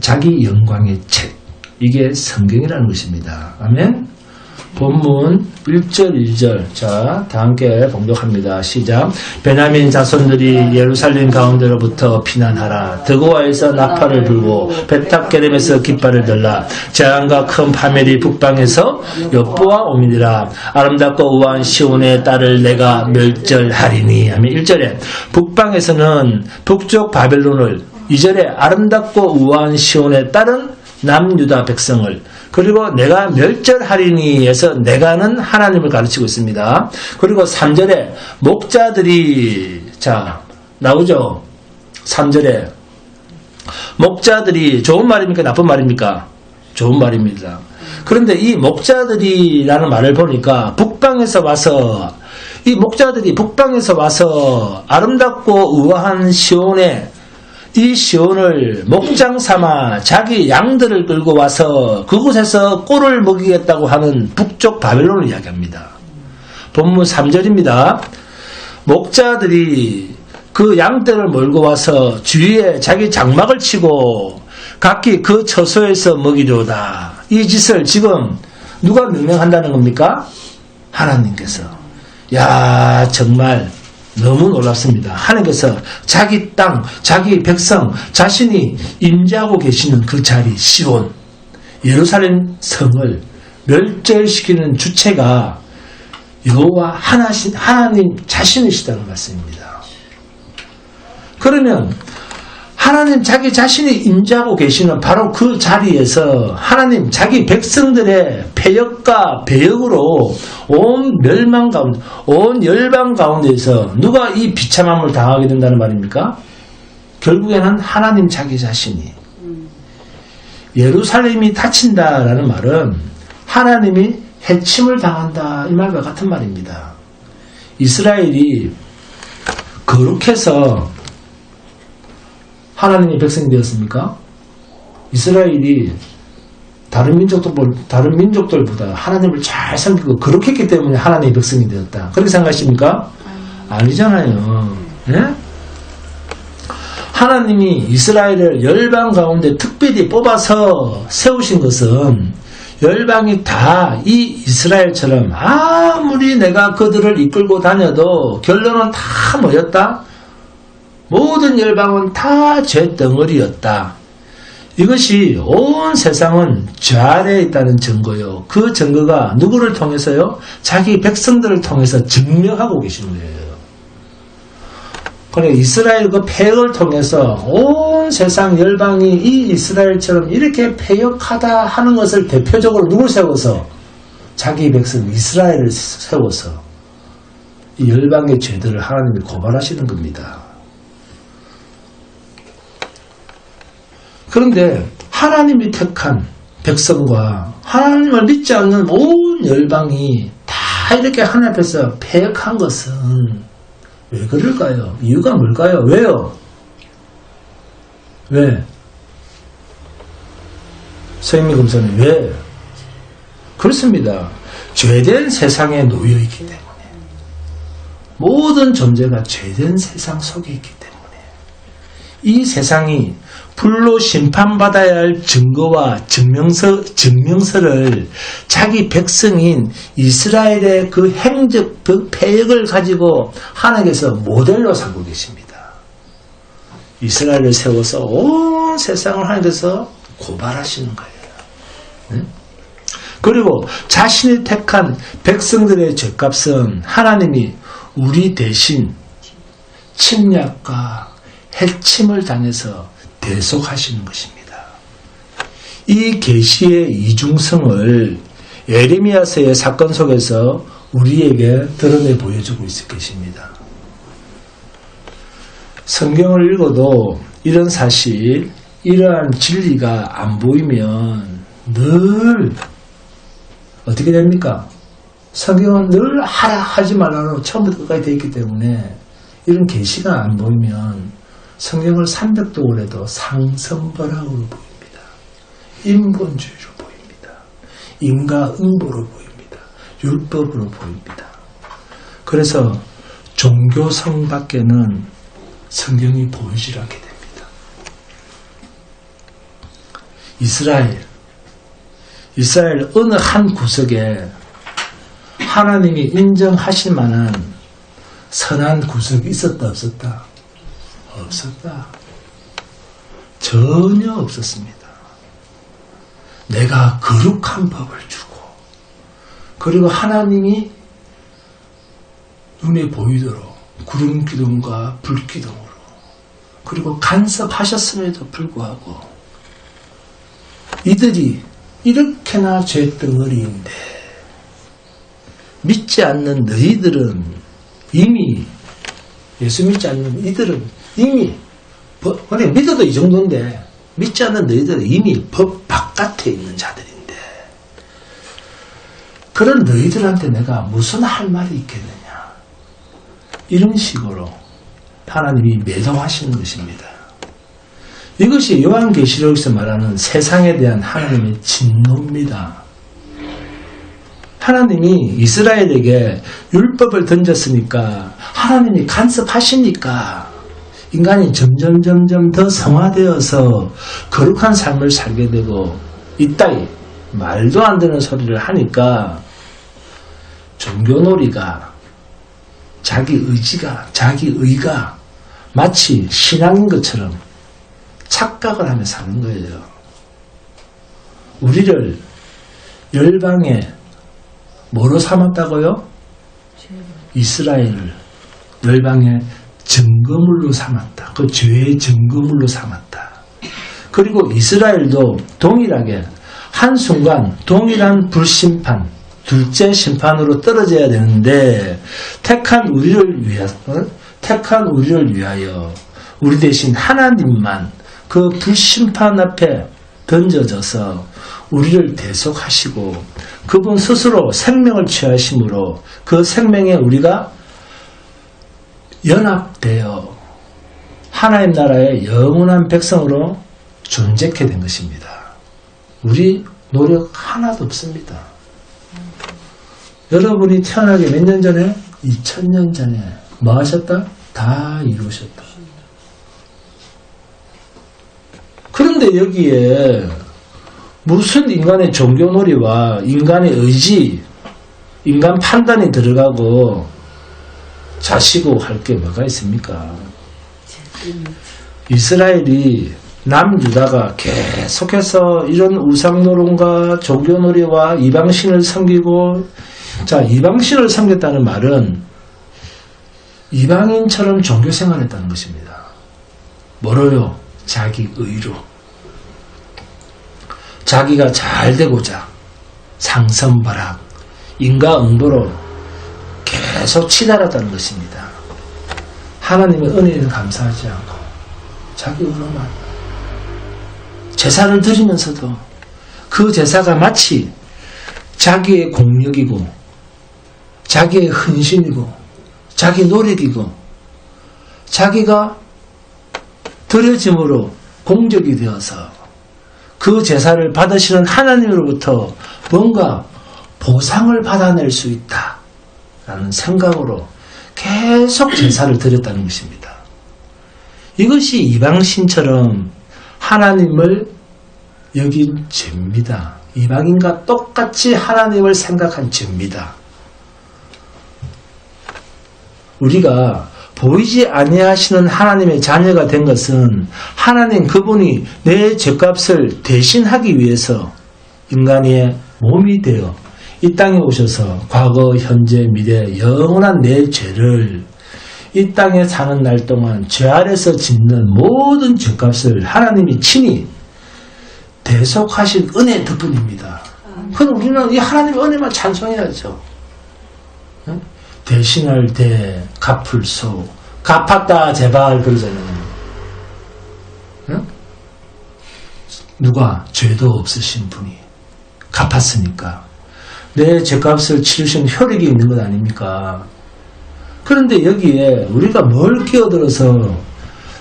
자기 영광의 책, 이게 성경이라는 것입니다. 아멘. 본문 1절 2절, 자, 다 함께 봉독합니다. 시작. 베냐민 자손들이 예루살렘 가운데로부터 피난하라. 드고아에서 나팔을 불고 베탑게렘에서 깃발을 들라. 재앙과 큰 파멸이 북방에서 엿보아 오미니라. 아름답고 우아한 시온의 딸을 내가 멸절하리니. 하면 1절에 북방에서는 북쪽 바벨론을, 2절에 아름답고 우아한 시온의 딸은 남유다 백성을, 그리고 내가 멸절하리니 에서 내가는 하나님을 가르치고 있습니다. 그리고 3절에 목자들이, 자, 나오죠? 3절에 목자들이, 좋은 말입니까? 나쁜 말입니까? 좋은 말입니다. 그런데 이 목자들이라는 말을 보니까 북방에서 와서, 이 목자들이 북방에서 와서 아름답고 우아한 시온에, 이 시온을 목장 삼아 자기 양들을 끌고 와서 그곳에서 꿀을 먹이겠다고 하는 북쪽 바벨론을 이야기합니다. 본문 3절입니다. 목자들이 그 양떼를 몰고 와서 주위에 자기 장막을 치고 각기 그 처소에서 먹이려다. 이 짓을 지금 누가 명령한다는 겁니까? 하나님께서. 야, 정말 너무 놀랍습니다. 하나님께서 자기 땅, 자기 백성, 자신이 임재하고 계시는 그 자리, 시온, 예루살렘 성을 멸절시키는 주체가 여호와 하나님 자신이시다는 말씀입니다. 그러면 하나님 자기 자신이 임재하고 계시는 바로 그 자리에서 하나님 자기 백성들의 패역과 배역으로 온 멸망 가운데, 온 열방 가운데에서 누가 이 비참함을 당하게 된다는 말입니까? 결국에는 하나님 자기 자신이. 예루살렘이 다친다라는 말은 하나님이 해침을 당한다 이 말과 같은 말입니다. 이스라엘이 거룩해서 하나님의 백성이 되었습니까? 이스라엘이 다른 민족들보다 하나님을 잘 섬기고 거룩했기 때문에 하나님의 백성이 되었다. 그렇게 생각하십니까? 아니잖아요. 예? 하나님이 이스라엘을 열방 가운데 특별히 뽑아서 세우신 것은 열방이 다 이 이스라엘처럼 아무리 내가 그들을 이끌고 다녀도 결론은 다 뭐였다? 모든 열방은 다 죄덩어리였다. 이것이 온 세상은 죄 아래에 있다는 증거요. 그 증거가 누구를 통해서요? 자기 백성들을 통해서 증명하고 계신 거예요. 그러니까 이스라엘 그 패역을 통해서 온 세상 열방이 이 이스라엘처럼 이렇게 패역하다 하는 것을 대표적으로 누굴 세워서? 자기 백성 이스라엘을 세워서 이 열방의 죄들을 하나님이 고발하시는 겁니다. 그런데 하나님이 택한 백성과 하나님을 믿지 않는 온 열방이 다 이렇게 하나님 앞에서 패역한 것은 왜 그럴까요? 이유가 뭘까요? 왜요? 왜? 서인미 검사님 왜? 그렇습니다. 죄된 세상에 놓여있기 때문에 모든 존재가 죄된 세상 속에 있기 때문에 이 세상이 불로 심판받아야 할 증거와 증명서를 자기 백성인 이스라엘의 그 행적, 그 패역을 가지고 하나님께서 모델로 삼고 계십니다. 이스라엘을 세워서 온 세상을 하나님께서 고발하시는 거예요. 응? 그리고 자신이 택한 백성들의 죄값은 하나님이 우리 대신 침략과 해침을 당해서 대속하시는 것입니다. 이 계시의 이중성을 예레미야서의 사건 속에서 우리에게 드러내 보여주고 있을 것입니다. 성경을 읽어도 이런 사실, 이러한 진리가 안 보이면 늘 어떻게 됩니까? 성경은 늘 하라 하지 말라로 처음부터 끝까지 되어 있기 때문에 이런 계시가 안 보이면 성경을 300독을 해도 상성벌학으로 보입니다. 인본주의로 보입니다. 인과응보로 보입니다. 율법으로 보입니다. 그래서 종교성 밖에는 성경이 보이질 않게 됩니다. 이스라엘 어느 한 구석에 하나님이 인정하실 만한 선한 구석이 있었다 없었다? 없었다. 전혀 없었습니다. 내가 거룩한 법을 주고 그리고 하나님이 눈에 보이도록 구름 기둥과 불 기둥으로 그리고 간섭하셨음에도 불구하고 이들이 이렇게나 죄덩어리인데 믿지 않는 너희들은 이미 예수 믿지 않는 이들은 이미 그래 믿어도 이 정도인데 믿지 않는 너희들은 이미 법 바깥에 있는 자들인데 그런 너희들한테 내가 무슨 할 말이 있겠느냐 이런 식으로 하나님이 매도하시는 것입니다. 이것이 요한계시록에서 말하는 세상에 대한 하나님의 진노입니다. 하나님이 이스라엘에게 율법을 던졌으니까 하나님이 간섭하시니까 인간이 점점 더 성화되어서 거룩한 삶을 살게 되고 이따위 말도 안 되는 소리를 하니까 종교놀이가 자기 의가 마치 신앙인 것처럼 착각을 하며 사는 거예요. 우리를 열방에 뭐로 삼았다고요? 이스라엘을 열방의 증거물로 삼았다. 그 죄의 증거물로 삼았다. 그리고 이스라엘도 동일하게 한순간 동일한 불심판, 둘째 심판으로 떨어져야 되는데 택한 우리를 위하여 우리 대신 하나님만 그 불심판 앞에 던져져서 우리를 대속하시고 그분 스스로 생명을 취하심으로 그 생명에 우리가 연합되어 하나님 나라의 영원한 백성으로 존재케 된 것입니다. 우리 노력 하나도 없습니다. 여러분이 태어나기 몇 년 전에? 2000년 전에 뭐 하셨다? 다 이루셨다. 그런데 여기에 무슨 인간의 종교놀이와 인간의 의지, 인간 판단이 들어가고 자시고 할 게 뭐가 있습니까? 이스라엘이 남유다가 계속해서 이런 우상노론과 종교놀이와 이방신을 섬기고, 자, 이방신을 섬겼다는 말은 이방인처럼 종교생활했다는 것입니다. 뭐로요? 자기 의로. 자기가 잘 되고자 상선바락, 인과응보로 계속 치달았다는 것입니다. 하나님의 은혜에는 감사하지 않고 자기 의로만 제사를 드리면서도 그 제사가 마치 자기의 공력이고 자기의 헌신이고 자기 노력이고 자기가 드려짐으로 공적이 되어서 그 제사를 받으시는 하나님으로부터 뭔가 보상을 받아낼 수 있다라는 생각으로 계속 제사를 드렸다는 것입니다. 이것이 이방신처럼 하나님을 여긴 죄입니다. 이방인과 똑같이 하나님을 생각한 죄입니다. 우리가 보이지 아니하시는 하나님의 자녀가 된 것은 하나님 그분이 내 죄값을 대신하기 위해서 인간의 몸이 되어 이 땅에 오셔서 과거, 현재, 미래 영원한 내 죄를 이 땅에 사는 날 동안 죄 아래서 짓는 모든 죄값을 하나님이 친히 대속하신 은혜 덕분입니다. 그럼 우리는 이 하나님의 은혜만 찬송해야죠. 대신할 때 갚을소, 갚았다 제발 그러잖아요. 누가? 죄도 없으신 분이 갚았으니까 내 죄값을 치르신 효력이 있는 것 아닙니까? 그런데 여기에 우리가 뭘 끼어들어서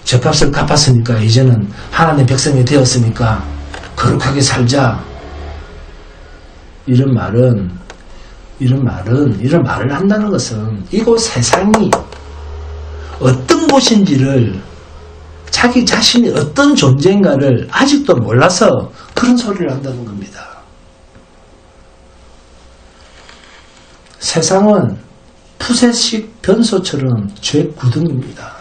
죄값을 갚았으니까 이제는 하나님의 백성이 되었으니까 거룩하게 살자, 이런 말을 한다는 것은 이곳 세상이 어떤 곳인지를, 자기 자신이 어떤 존재인가를 아직도 몰라서 그런 소리를 한다는 겁니다. 세상은 푸세식 변소처럼 죄구덩입니다.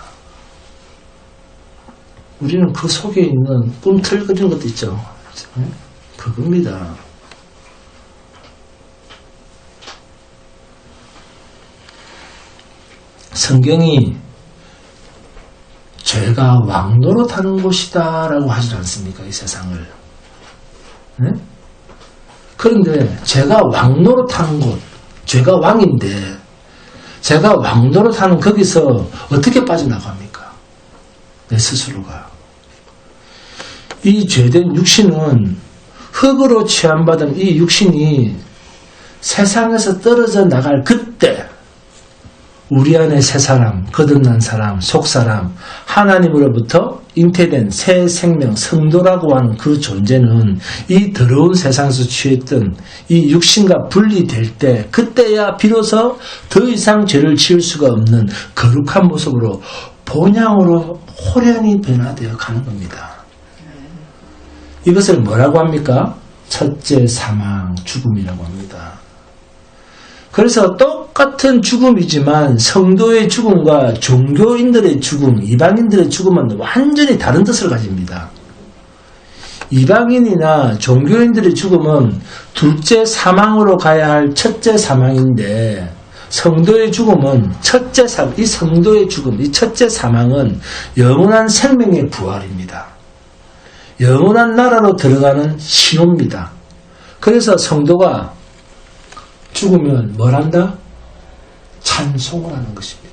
우리는 그 속에 있는 꿈틀거리는 것도 있죠. 그겁니다. 성경이 죄가 왕노릇하는 곳이다 라고 하지 않습니까? 이 세상을. 네? 그런데 죄가 왕노릇하는 곳, 죄가 왕인데 죄가 왕노릇하는 거기서 어떻게 빠져나갑니까? 내 스스로가. 이 죄된 육신은, 흙으로 취함받은 이 육신이 세상에서 떨어져 나갈 그때 우리 안에 새 사람, 거듭난 사람, 속사람, 하나님으로부터 잉태된 새 생명, 성도라고 하는 그 존재는 이 더러운 세상에서 취했던 이 육신과 분리될 때, 그때야 비로소 더 이상 죄를 지을 수가 없는 거룩한 모습으로 본향으로 호련히 변화되어 가는 겁니다. 이것을 뭐라고 합니까? 첫째 사망, 죽음이라고 합니다. 그래서 똑같은 죽음이지만 성도의 죽음과 종교인들의 죽음, 이방인들의 죽음은 완전히 다른 뜻을 가집니다. 이방인이나 종교인들의 죽음은 둘째 사망으로 가야 할 첫째 사망인데, 성도의 죽음은 이 성도의 죽음, 이 첫째 사망은 영원한 생명의 부활입니다. 영원한 나라로 들어가는 신호입니다. 그래서 성도가 죽으면 뭘 한다? 찬송을 하는 것입니다.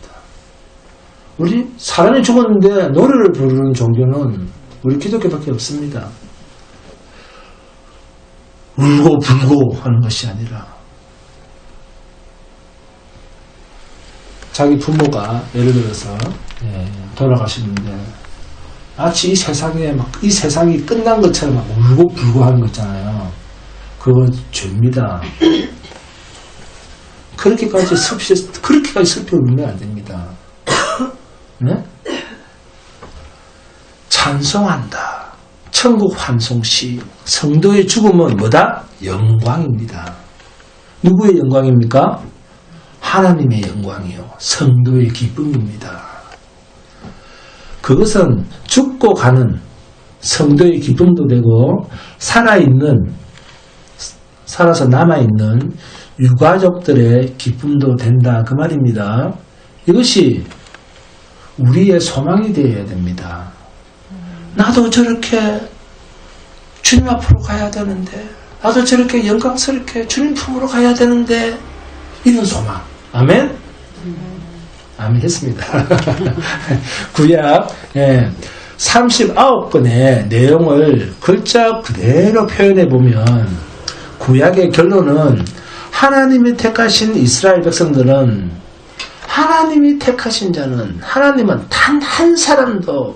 우리 사람이 죽었는데 노래를 부르는 종교는 우리 기독교밖에 없습니다. 울고 불고 하는 것이 아니라 자기 부모가 예를 들어서 돌아가시는데 마치 이 세상이 끝난 것처럼 막 울고 불고 하는 거 있잖아요. 그거 죄입니다. 그렇게까지 슬피 울면 안 됩니다. 네? 찬송한다. 천국 환송시. 성도의 죽음은 뭐다? 영광입니다. 누구의 영광입니까? 하나님의 영광이요. 성도의 기쁨입니다. 그것은 죽고 가는 성도의 기쁨도 되고 살아서 남아있는 유가족들의 기쁨도 된다 그 말입니다. 이것이 우리의 소망이 되어야 됩니다. 나도 저렇게 주님 앞으로 가야 되는데, 나도 저렇게 영광스럽게 주님 품으로 가야 되는데, 이런 소망. 아멘? 아멘 했습니다. 구약 39권의 내용을 글자 그대로 표현해 보면 구약의 결론은 하나님이 택하신 이스라엘 백성들은, 하나님이 택하신 자는, 하나님은 단 한 사람도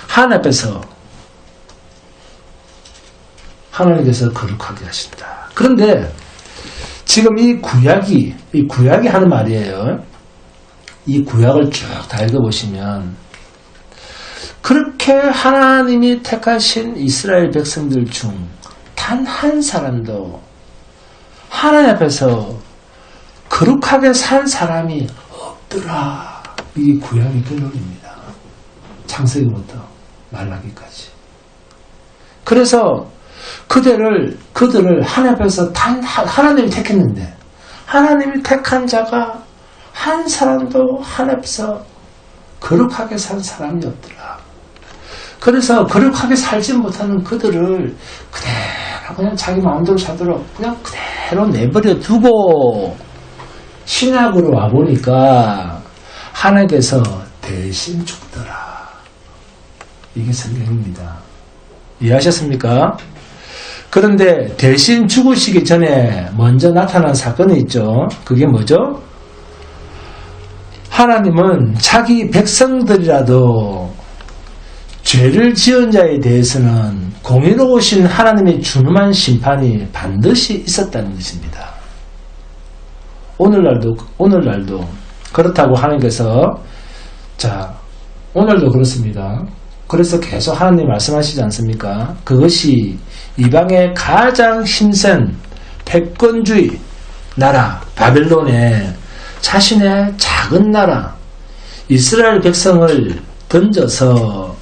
하나님 앞에서 하나님께서 거룩하게 하신다. 그런데 지금 이 구약이 하는 말이에요. 이 구약을 쭉 다 읽어보시면 그렇게 하나님이 택하신 이스라엘 백성들 중 단 한 사람도 하나님 앞에서 거룩하게 산 사람이 없더라. 이게 구약의 결론입니다. 창세기부터 말라기까지. 그래서 그들을 하나님 앞에서 하나님이 택했는데 하나님이 택한 자가 한 사람도 하나님 앞에서 거룩하게 산 사람이 없더라. 그래서 거룩하게 살지 못하는 그들을 그대로 그냥 자기 마음대로 살도록 그냥 그대로 내버려 두고 신약으로 와보니까 하나님께서 대신 죽더라. 이게 성경입니다. 이해하셨습니까? 그런데 대신 죽으시기 전에 먼저 나타난 사건이 있죠. 그게 뭐죠? 하나님은 자기 백성들이라도 죄를 지은 자에 대해서는 공의로우신 하나님의 준엄한 심판이 반드시 있었다는 것입니다. 오늘날도 그렇다고 하나님께서 오늘도 그렇습니다. 그래서 계속 하나님 말씀하시지 않습니까? 그것이 이방의 가장 힘센 패권주의 나라 바벨론에 자신의 작은 나라 이스라엘 백성을 던져서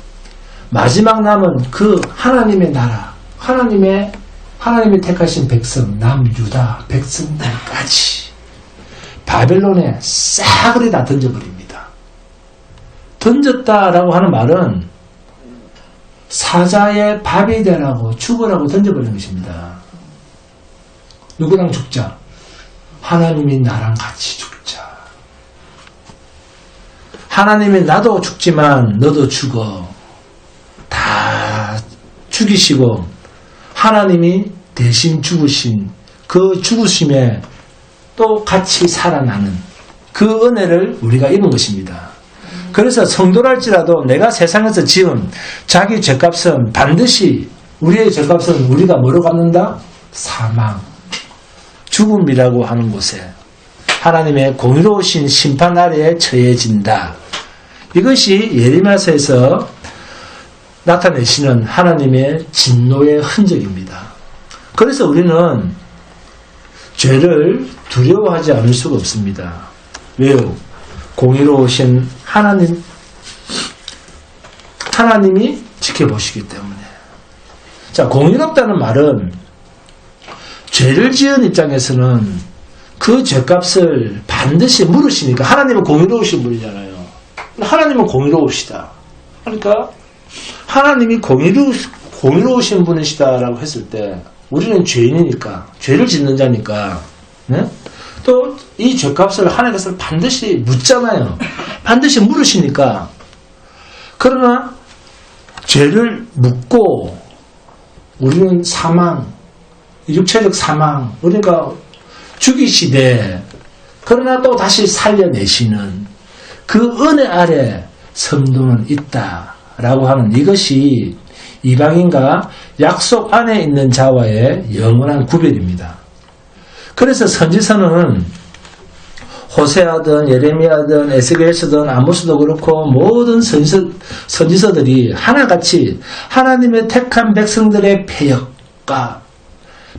마지막 남은 그 하나님의 나라, 하나님이 택하신 백성, 남유다 백성들까지 바벨론에 싸그리 다 던져버립니다. 던졌다라고 하는 말은 사자의 밥이 되라고 죽으라고 던져버리는 것입니다. 누구랑 죽자? 하나님이 나랑 같이 죽자. 하나님이 나도 죽지만 너도 죽어. 다 죽이시고 하나님이 대신 죽으신 그 죽으심에 또 같이 살아나는 그 은혜를 우리가 입은 것입니다. 그래서 성도랄지라도 내가 세상에서 지은 자기 죄값은 반드시 우리의 죄값은 우리가 뭐로 갚는다? 사망, 죽음이라고 하는 곳에 하나님의 공의로우신 심판 아래에 처해진다. 이것이 예레미야서에서 나타내시는 하나님의 진노의 흔적입니다. 그래서 우리는 죄를 두려워하지 않을 수가 없습니다. 왜요? 공의로우신 하나님이 지켜보시기 때문에. 자, 공의롭다는 말은 죄를 지은 입장에서는 그 죄값을 반드시 물으시니까 하나님은 공의로우신 분이잖아요. 하나님은 공의로우시다. 그러니까 하나님이 공의로우신 분이시다라고 했을 때 우리는 죄인이니까 죄를 짓는 자니까 네? 또 이 죄값을 하나님께서 반드시 묻잖아요. 반드시 물으시니까 그러나 죄를 묻고 우리는 사망, 육체적 사망, 그러니까 죽이시되 그러나 또 다시 살려내시는 그 은혜 아래 성도는 있다라고 하는 이것이 이방인과 약속 안에 있는 자와의 영원한 구별입니다. 그래서 선지서는 호세아든 예레미야든 에스겔서든 아모스도 그렇고 모든 선지서들이 하나같이 하나님의 택한 백성들의 패역과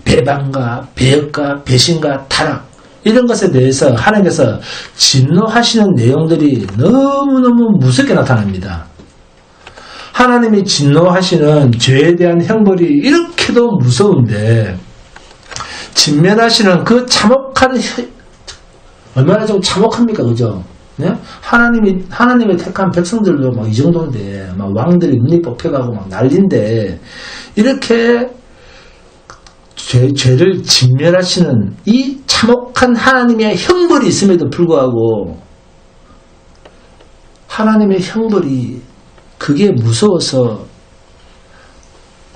배반과 배역과 배신과 타락 이런 것에 대해서 하나님께서 진노하시는 내용들이 너무너무 무섭게 나타납니다. 하나님이 진노하시는 죄에 대한 형벌이 이렇게도 무서운데 진멸하시는 그 참혹한 얼마나 좀 참혹합니까, 그죠? 네? 하나님의 택한 백성들도 막 이 정도인데, 막 왕들이 눈이 뽑혀가고 막 난린데, 이렇게 죄를 진멸하시는 이 참혹한 하나님의 형벌이 있음에도 불구하고, 하나님의 형벌이 그게 무서워서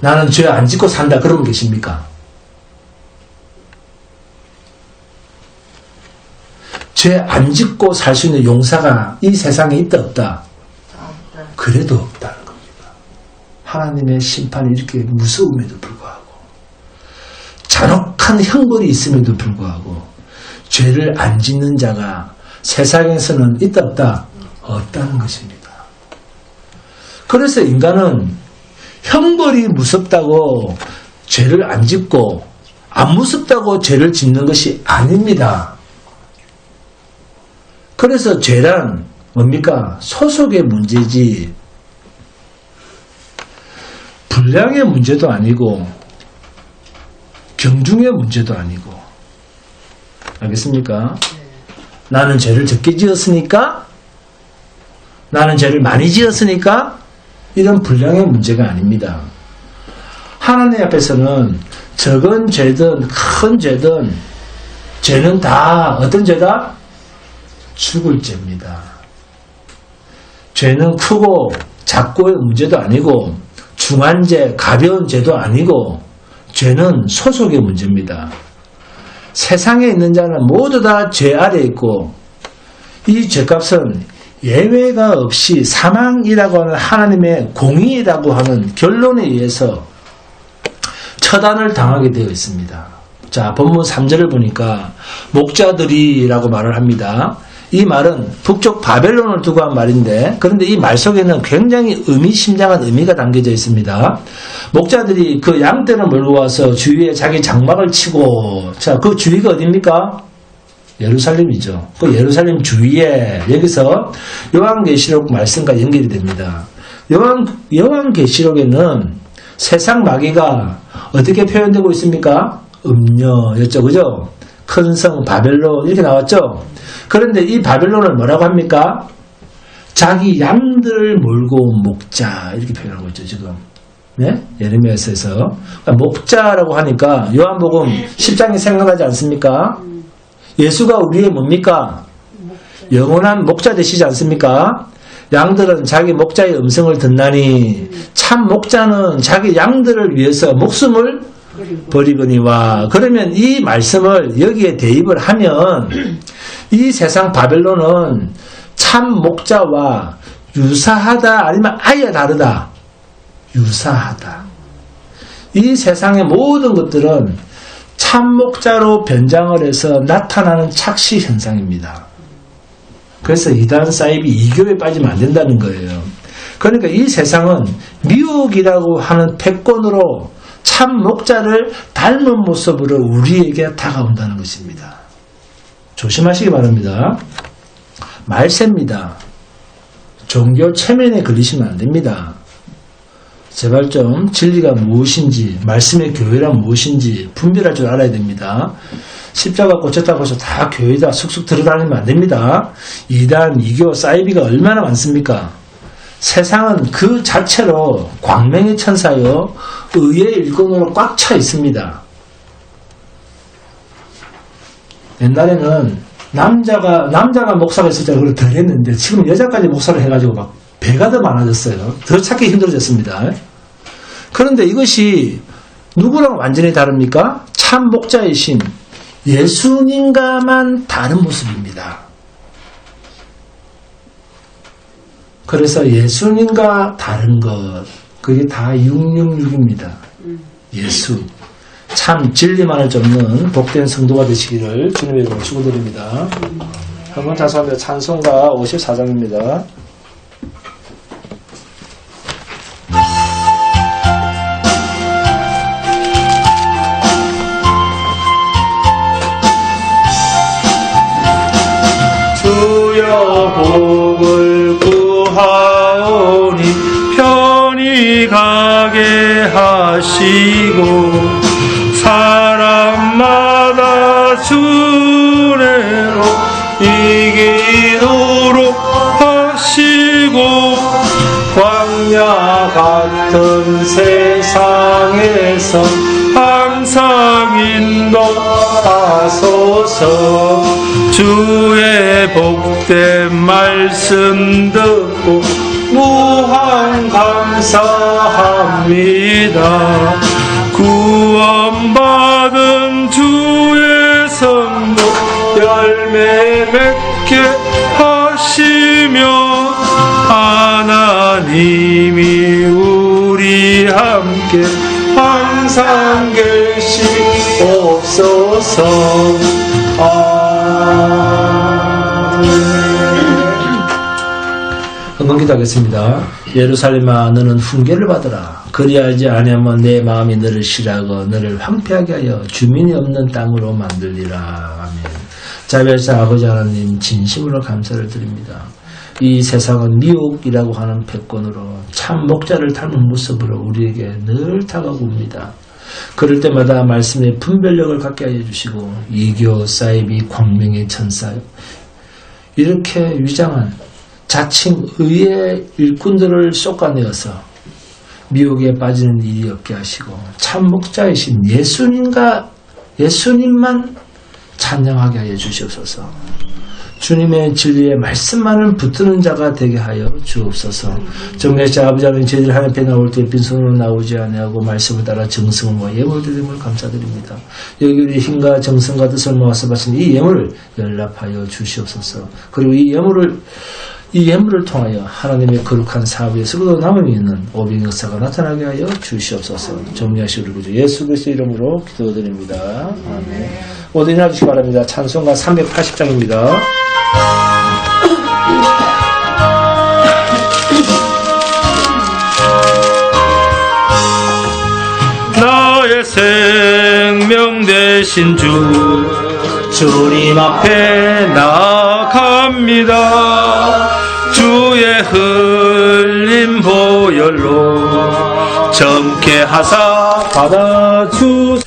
나는 죄 안 짓고 산다, 그런 분 계십니까? 죄 안 짓고 살 수 있는 용사가 이 세상에 있다 없다? 그래도 없다는 겁니다. 하나님의 심판이 이렇게 무서움에도 불구하고 잔혹한 형벌이 있음에도 불구하고 죄를 안 짓는 자가 세상에서는 있다 없다? 없다는 것입니다. 그래서 인간은 형벌이 무섭다고 죄를 안 짓고 안 무섭다고 죄를 짓는 것이 아닙니다. 그래서 죄란 뭡니까? 소속의 문제지 분량의 문제도 아니고 경중의 문제도 아니고 알겠습니까? 나는 죄를 적게 지었으니까 나는 죄를 많이 지었으니까 이런 분량의 문제가 아닙니다. 하나님 앞에서는 적은 죄든 큰 죄든 죄는 다 어떤 죄다? 죽을 죄입니다. 죄는 크고 작고의 문제도 아니고 중한 죄, 가벼운 죄도 아니고 죄는 소속의 문제입니다. 세상에 있는 자는 모두 다 죄 아래 있고 이 죄값은 예외가 없이 사망이라고 하는 하나님의 공의라고 하는 결론에 의해서 처단을 당하게 되어 있습니다. 자, 본문 3절을 보니까 목자들이라고 말을 합니다. 이 말은 북쪽 바벨론을 두고 한 말인데 그런데 이 말 속에는 굉장히 의미심장한 의미가 담겨져 있습니다. 목자들이 그 양떼를 몰고 와서 주위에 자기 장막을 치고 자, 그 주위가 어디입니까? 예루살렘이죠. 그 예루살렘 주위에 여기서 요한계시록 말씀과 연결이 됩니다. 요한계시록에는 세상 마귀가 어떻게 표현되고 있습니까? 음녀였죠. 그죠? 큰 성 바벨론 이렇게 나왔죠. 그런데 이 바벨론을 뭐라고 합니까? 자기 양들을 몰고 온 목자 이렇게 표현하고 있죠. 지금 네? 예레미야서에서 그러니까 목자라고 하니까 요한복음 10장이 생각나지 않습니까? 예수가 우리의 뭡니까? 영원한 목자 되시지 않습니까? 양들은 자기 목자의 음성을 듣나니 참 목자는 자기 양들을 위해서 목숨을 버리거니와. 그러면 이 말씀을 여기에 대입을 하면 이 세상 바벨론은 참 목자와 유사하다 아니면 아예 다르다? 유사하다. 이 세상의 모든 것들은 참 목자로 변장을 해서 나타나는 착시 현상입니다. 그래서 이단 사이비 이교에 빠지면 안 된다는 거예요. 그러니까 이 세상은 미혹이라고 하는 패권으로 참 목자를 닮은 모습으로 우리에게 다가온다는 것입니다. 조심하시기 바랍니다. 말세입니다. 종교 체면에 걸리시면 안 됩니다. 제발 좀 진리가 무엇인지, 말씀의 교회란 무엇인지 분별할 줄 알아야 됩니다. 십자가 꽂혔다고 해서 다 교회다 쑥쑥 들어다니면 안 됩니다. 이단, 이교, 사이비가 얼마나 많습니까? 세상은 그 자체로 광명의 천사요, 의의 일꾼으로 꽉 차 있습니다. 옛날에는 남자가 목사가 있을 때 그걸 덜 했는데 지금 여자까지 목사를 해가지고 막 배가 더 많아졌어요. 더 찾기 힘들어졌습니다. 그런데 이것이 누구랑 완전히 다릅니까? 참 목자이신 예수님과만 다른 모습입니다. 그래서 예수님과 다른 것, 그게 다 666입니다. 예수. 참 진리만을 쫓는 복된 성도가 되시기를 주님의 이름으로 축원드립니다. 한번 자수합니다. 찬송가 54장입니다. 주여 복을 구하오니 편히 가게 하시고 사람마다 주례로 이기도록 하시고 광야 같은 세상에서 항상 인도하소서. 주의 복된 말씀 듣고 무한 감사합니다. 구원받은 주의 성도 열매 맺게 하시며 하나님이 우리 함께 항상 계시옵소서. 한번 기도하겠습니다. 예루살렘아 너는 훈계를 받으라. 그리하지 아니하면 내 마음이 너를 싫어하고 너를 황폐하게 하여 주민이 없는 땅으로 만들리라. 아멘. 자비하신 아버지 하나님 진심으로 감사를 드립니다. 이 세상은 미혹이라고 하는 패권으로 참 목자를 닮은 모습으로 우리에게 늘 다가옵니다. 그럴 때마다 말씀의 분별력을 갖게 하여 주시고 이교, 사이비, 광명의 천사 이렇게 위장한 자칭 의의 일꾼들을 쏟아내어서 미혹에 빠지는 일이 없게 하시고 참 목자이신 예수님만 찬양하게 하여 주시옵소서. 주님의 진리의 말씀만을 붙드는 자가 되게 하여 주옵소서. 정례자 아버지 하나님 저희들 하나님 앞에 나올 때 빈손으로 나오지 아니하고 말씀을 따라 정성을 모아 예물 드림을 감사드립니다. 여기 우리 힘과 정성과 뜻을 모아서 바친 이 예물을 연락하여 주시옵소서. 그리고 이 예물을 통하여 하나님의 거룩한 사업에 쓰고도 남음이 있는 오병 역사가 나타나게 하여 주시옵소서. 정리하시고 우리 예수 그리스도의 이름으로 기도드립니다. 아멘. 모두 일어나주시기 바랍니다. 찬송가 380장입니다. 나의 생명 되신 주님 앞에 나아갑니다. 주의 흘린 보혈로 정케 하사 받아주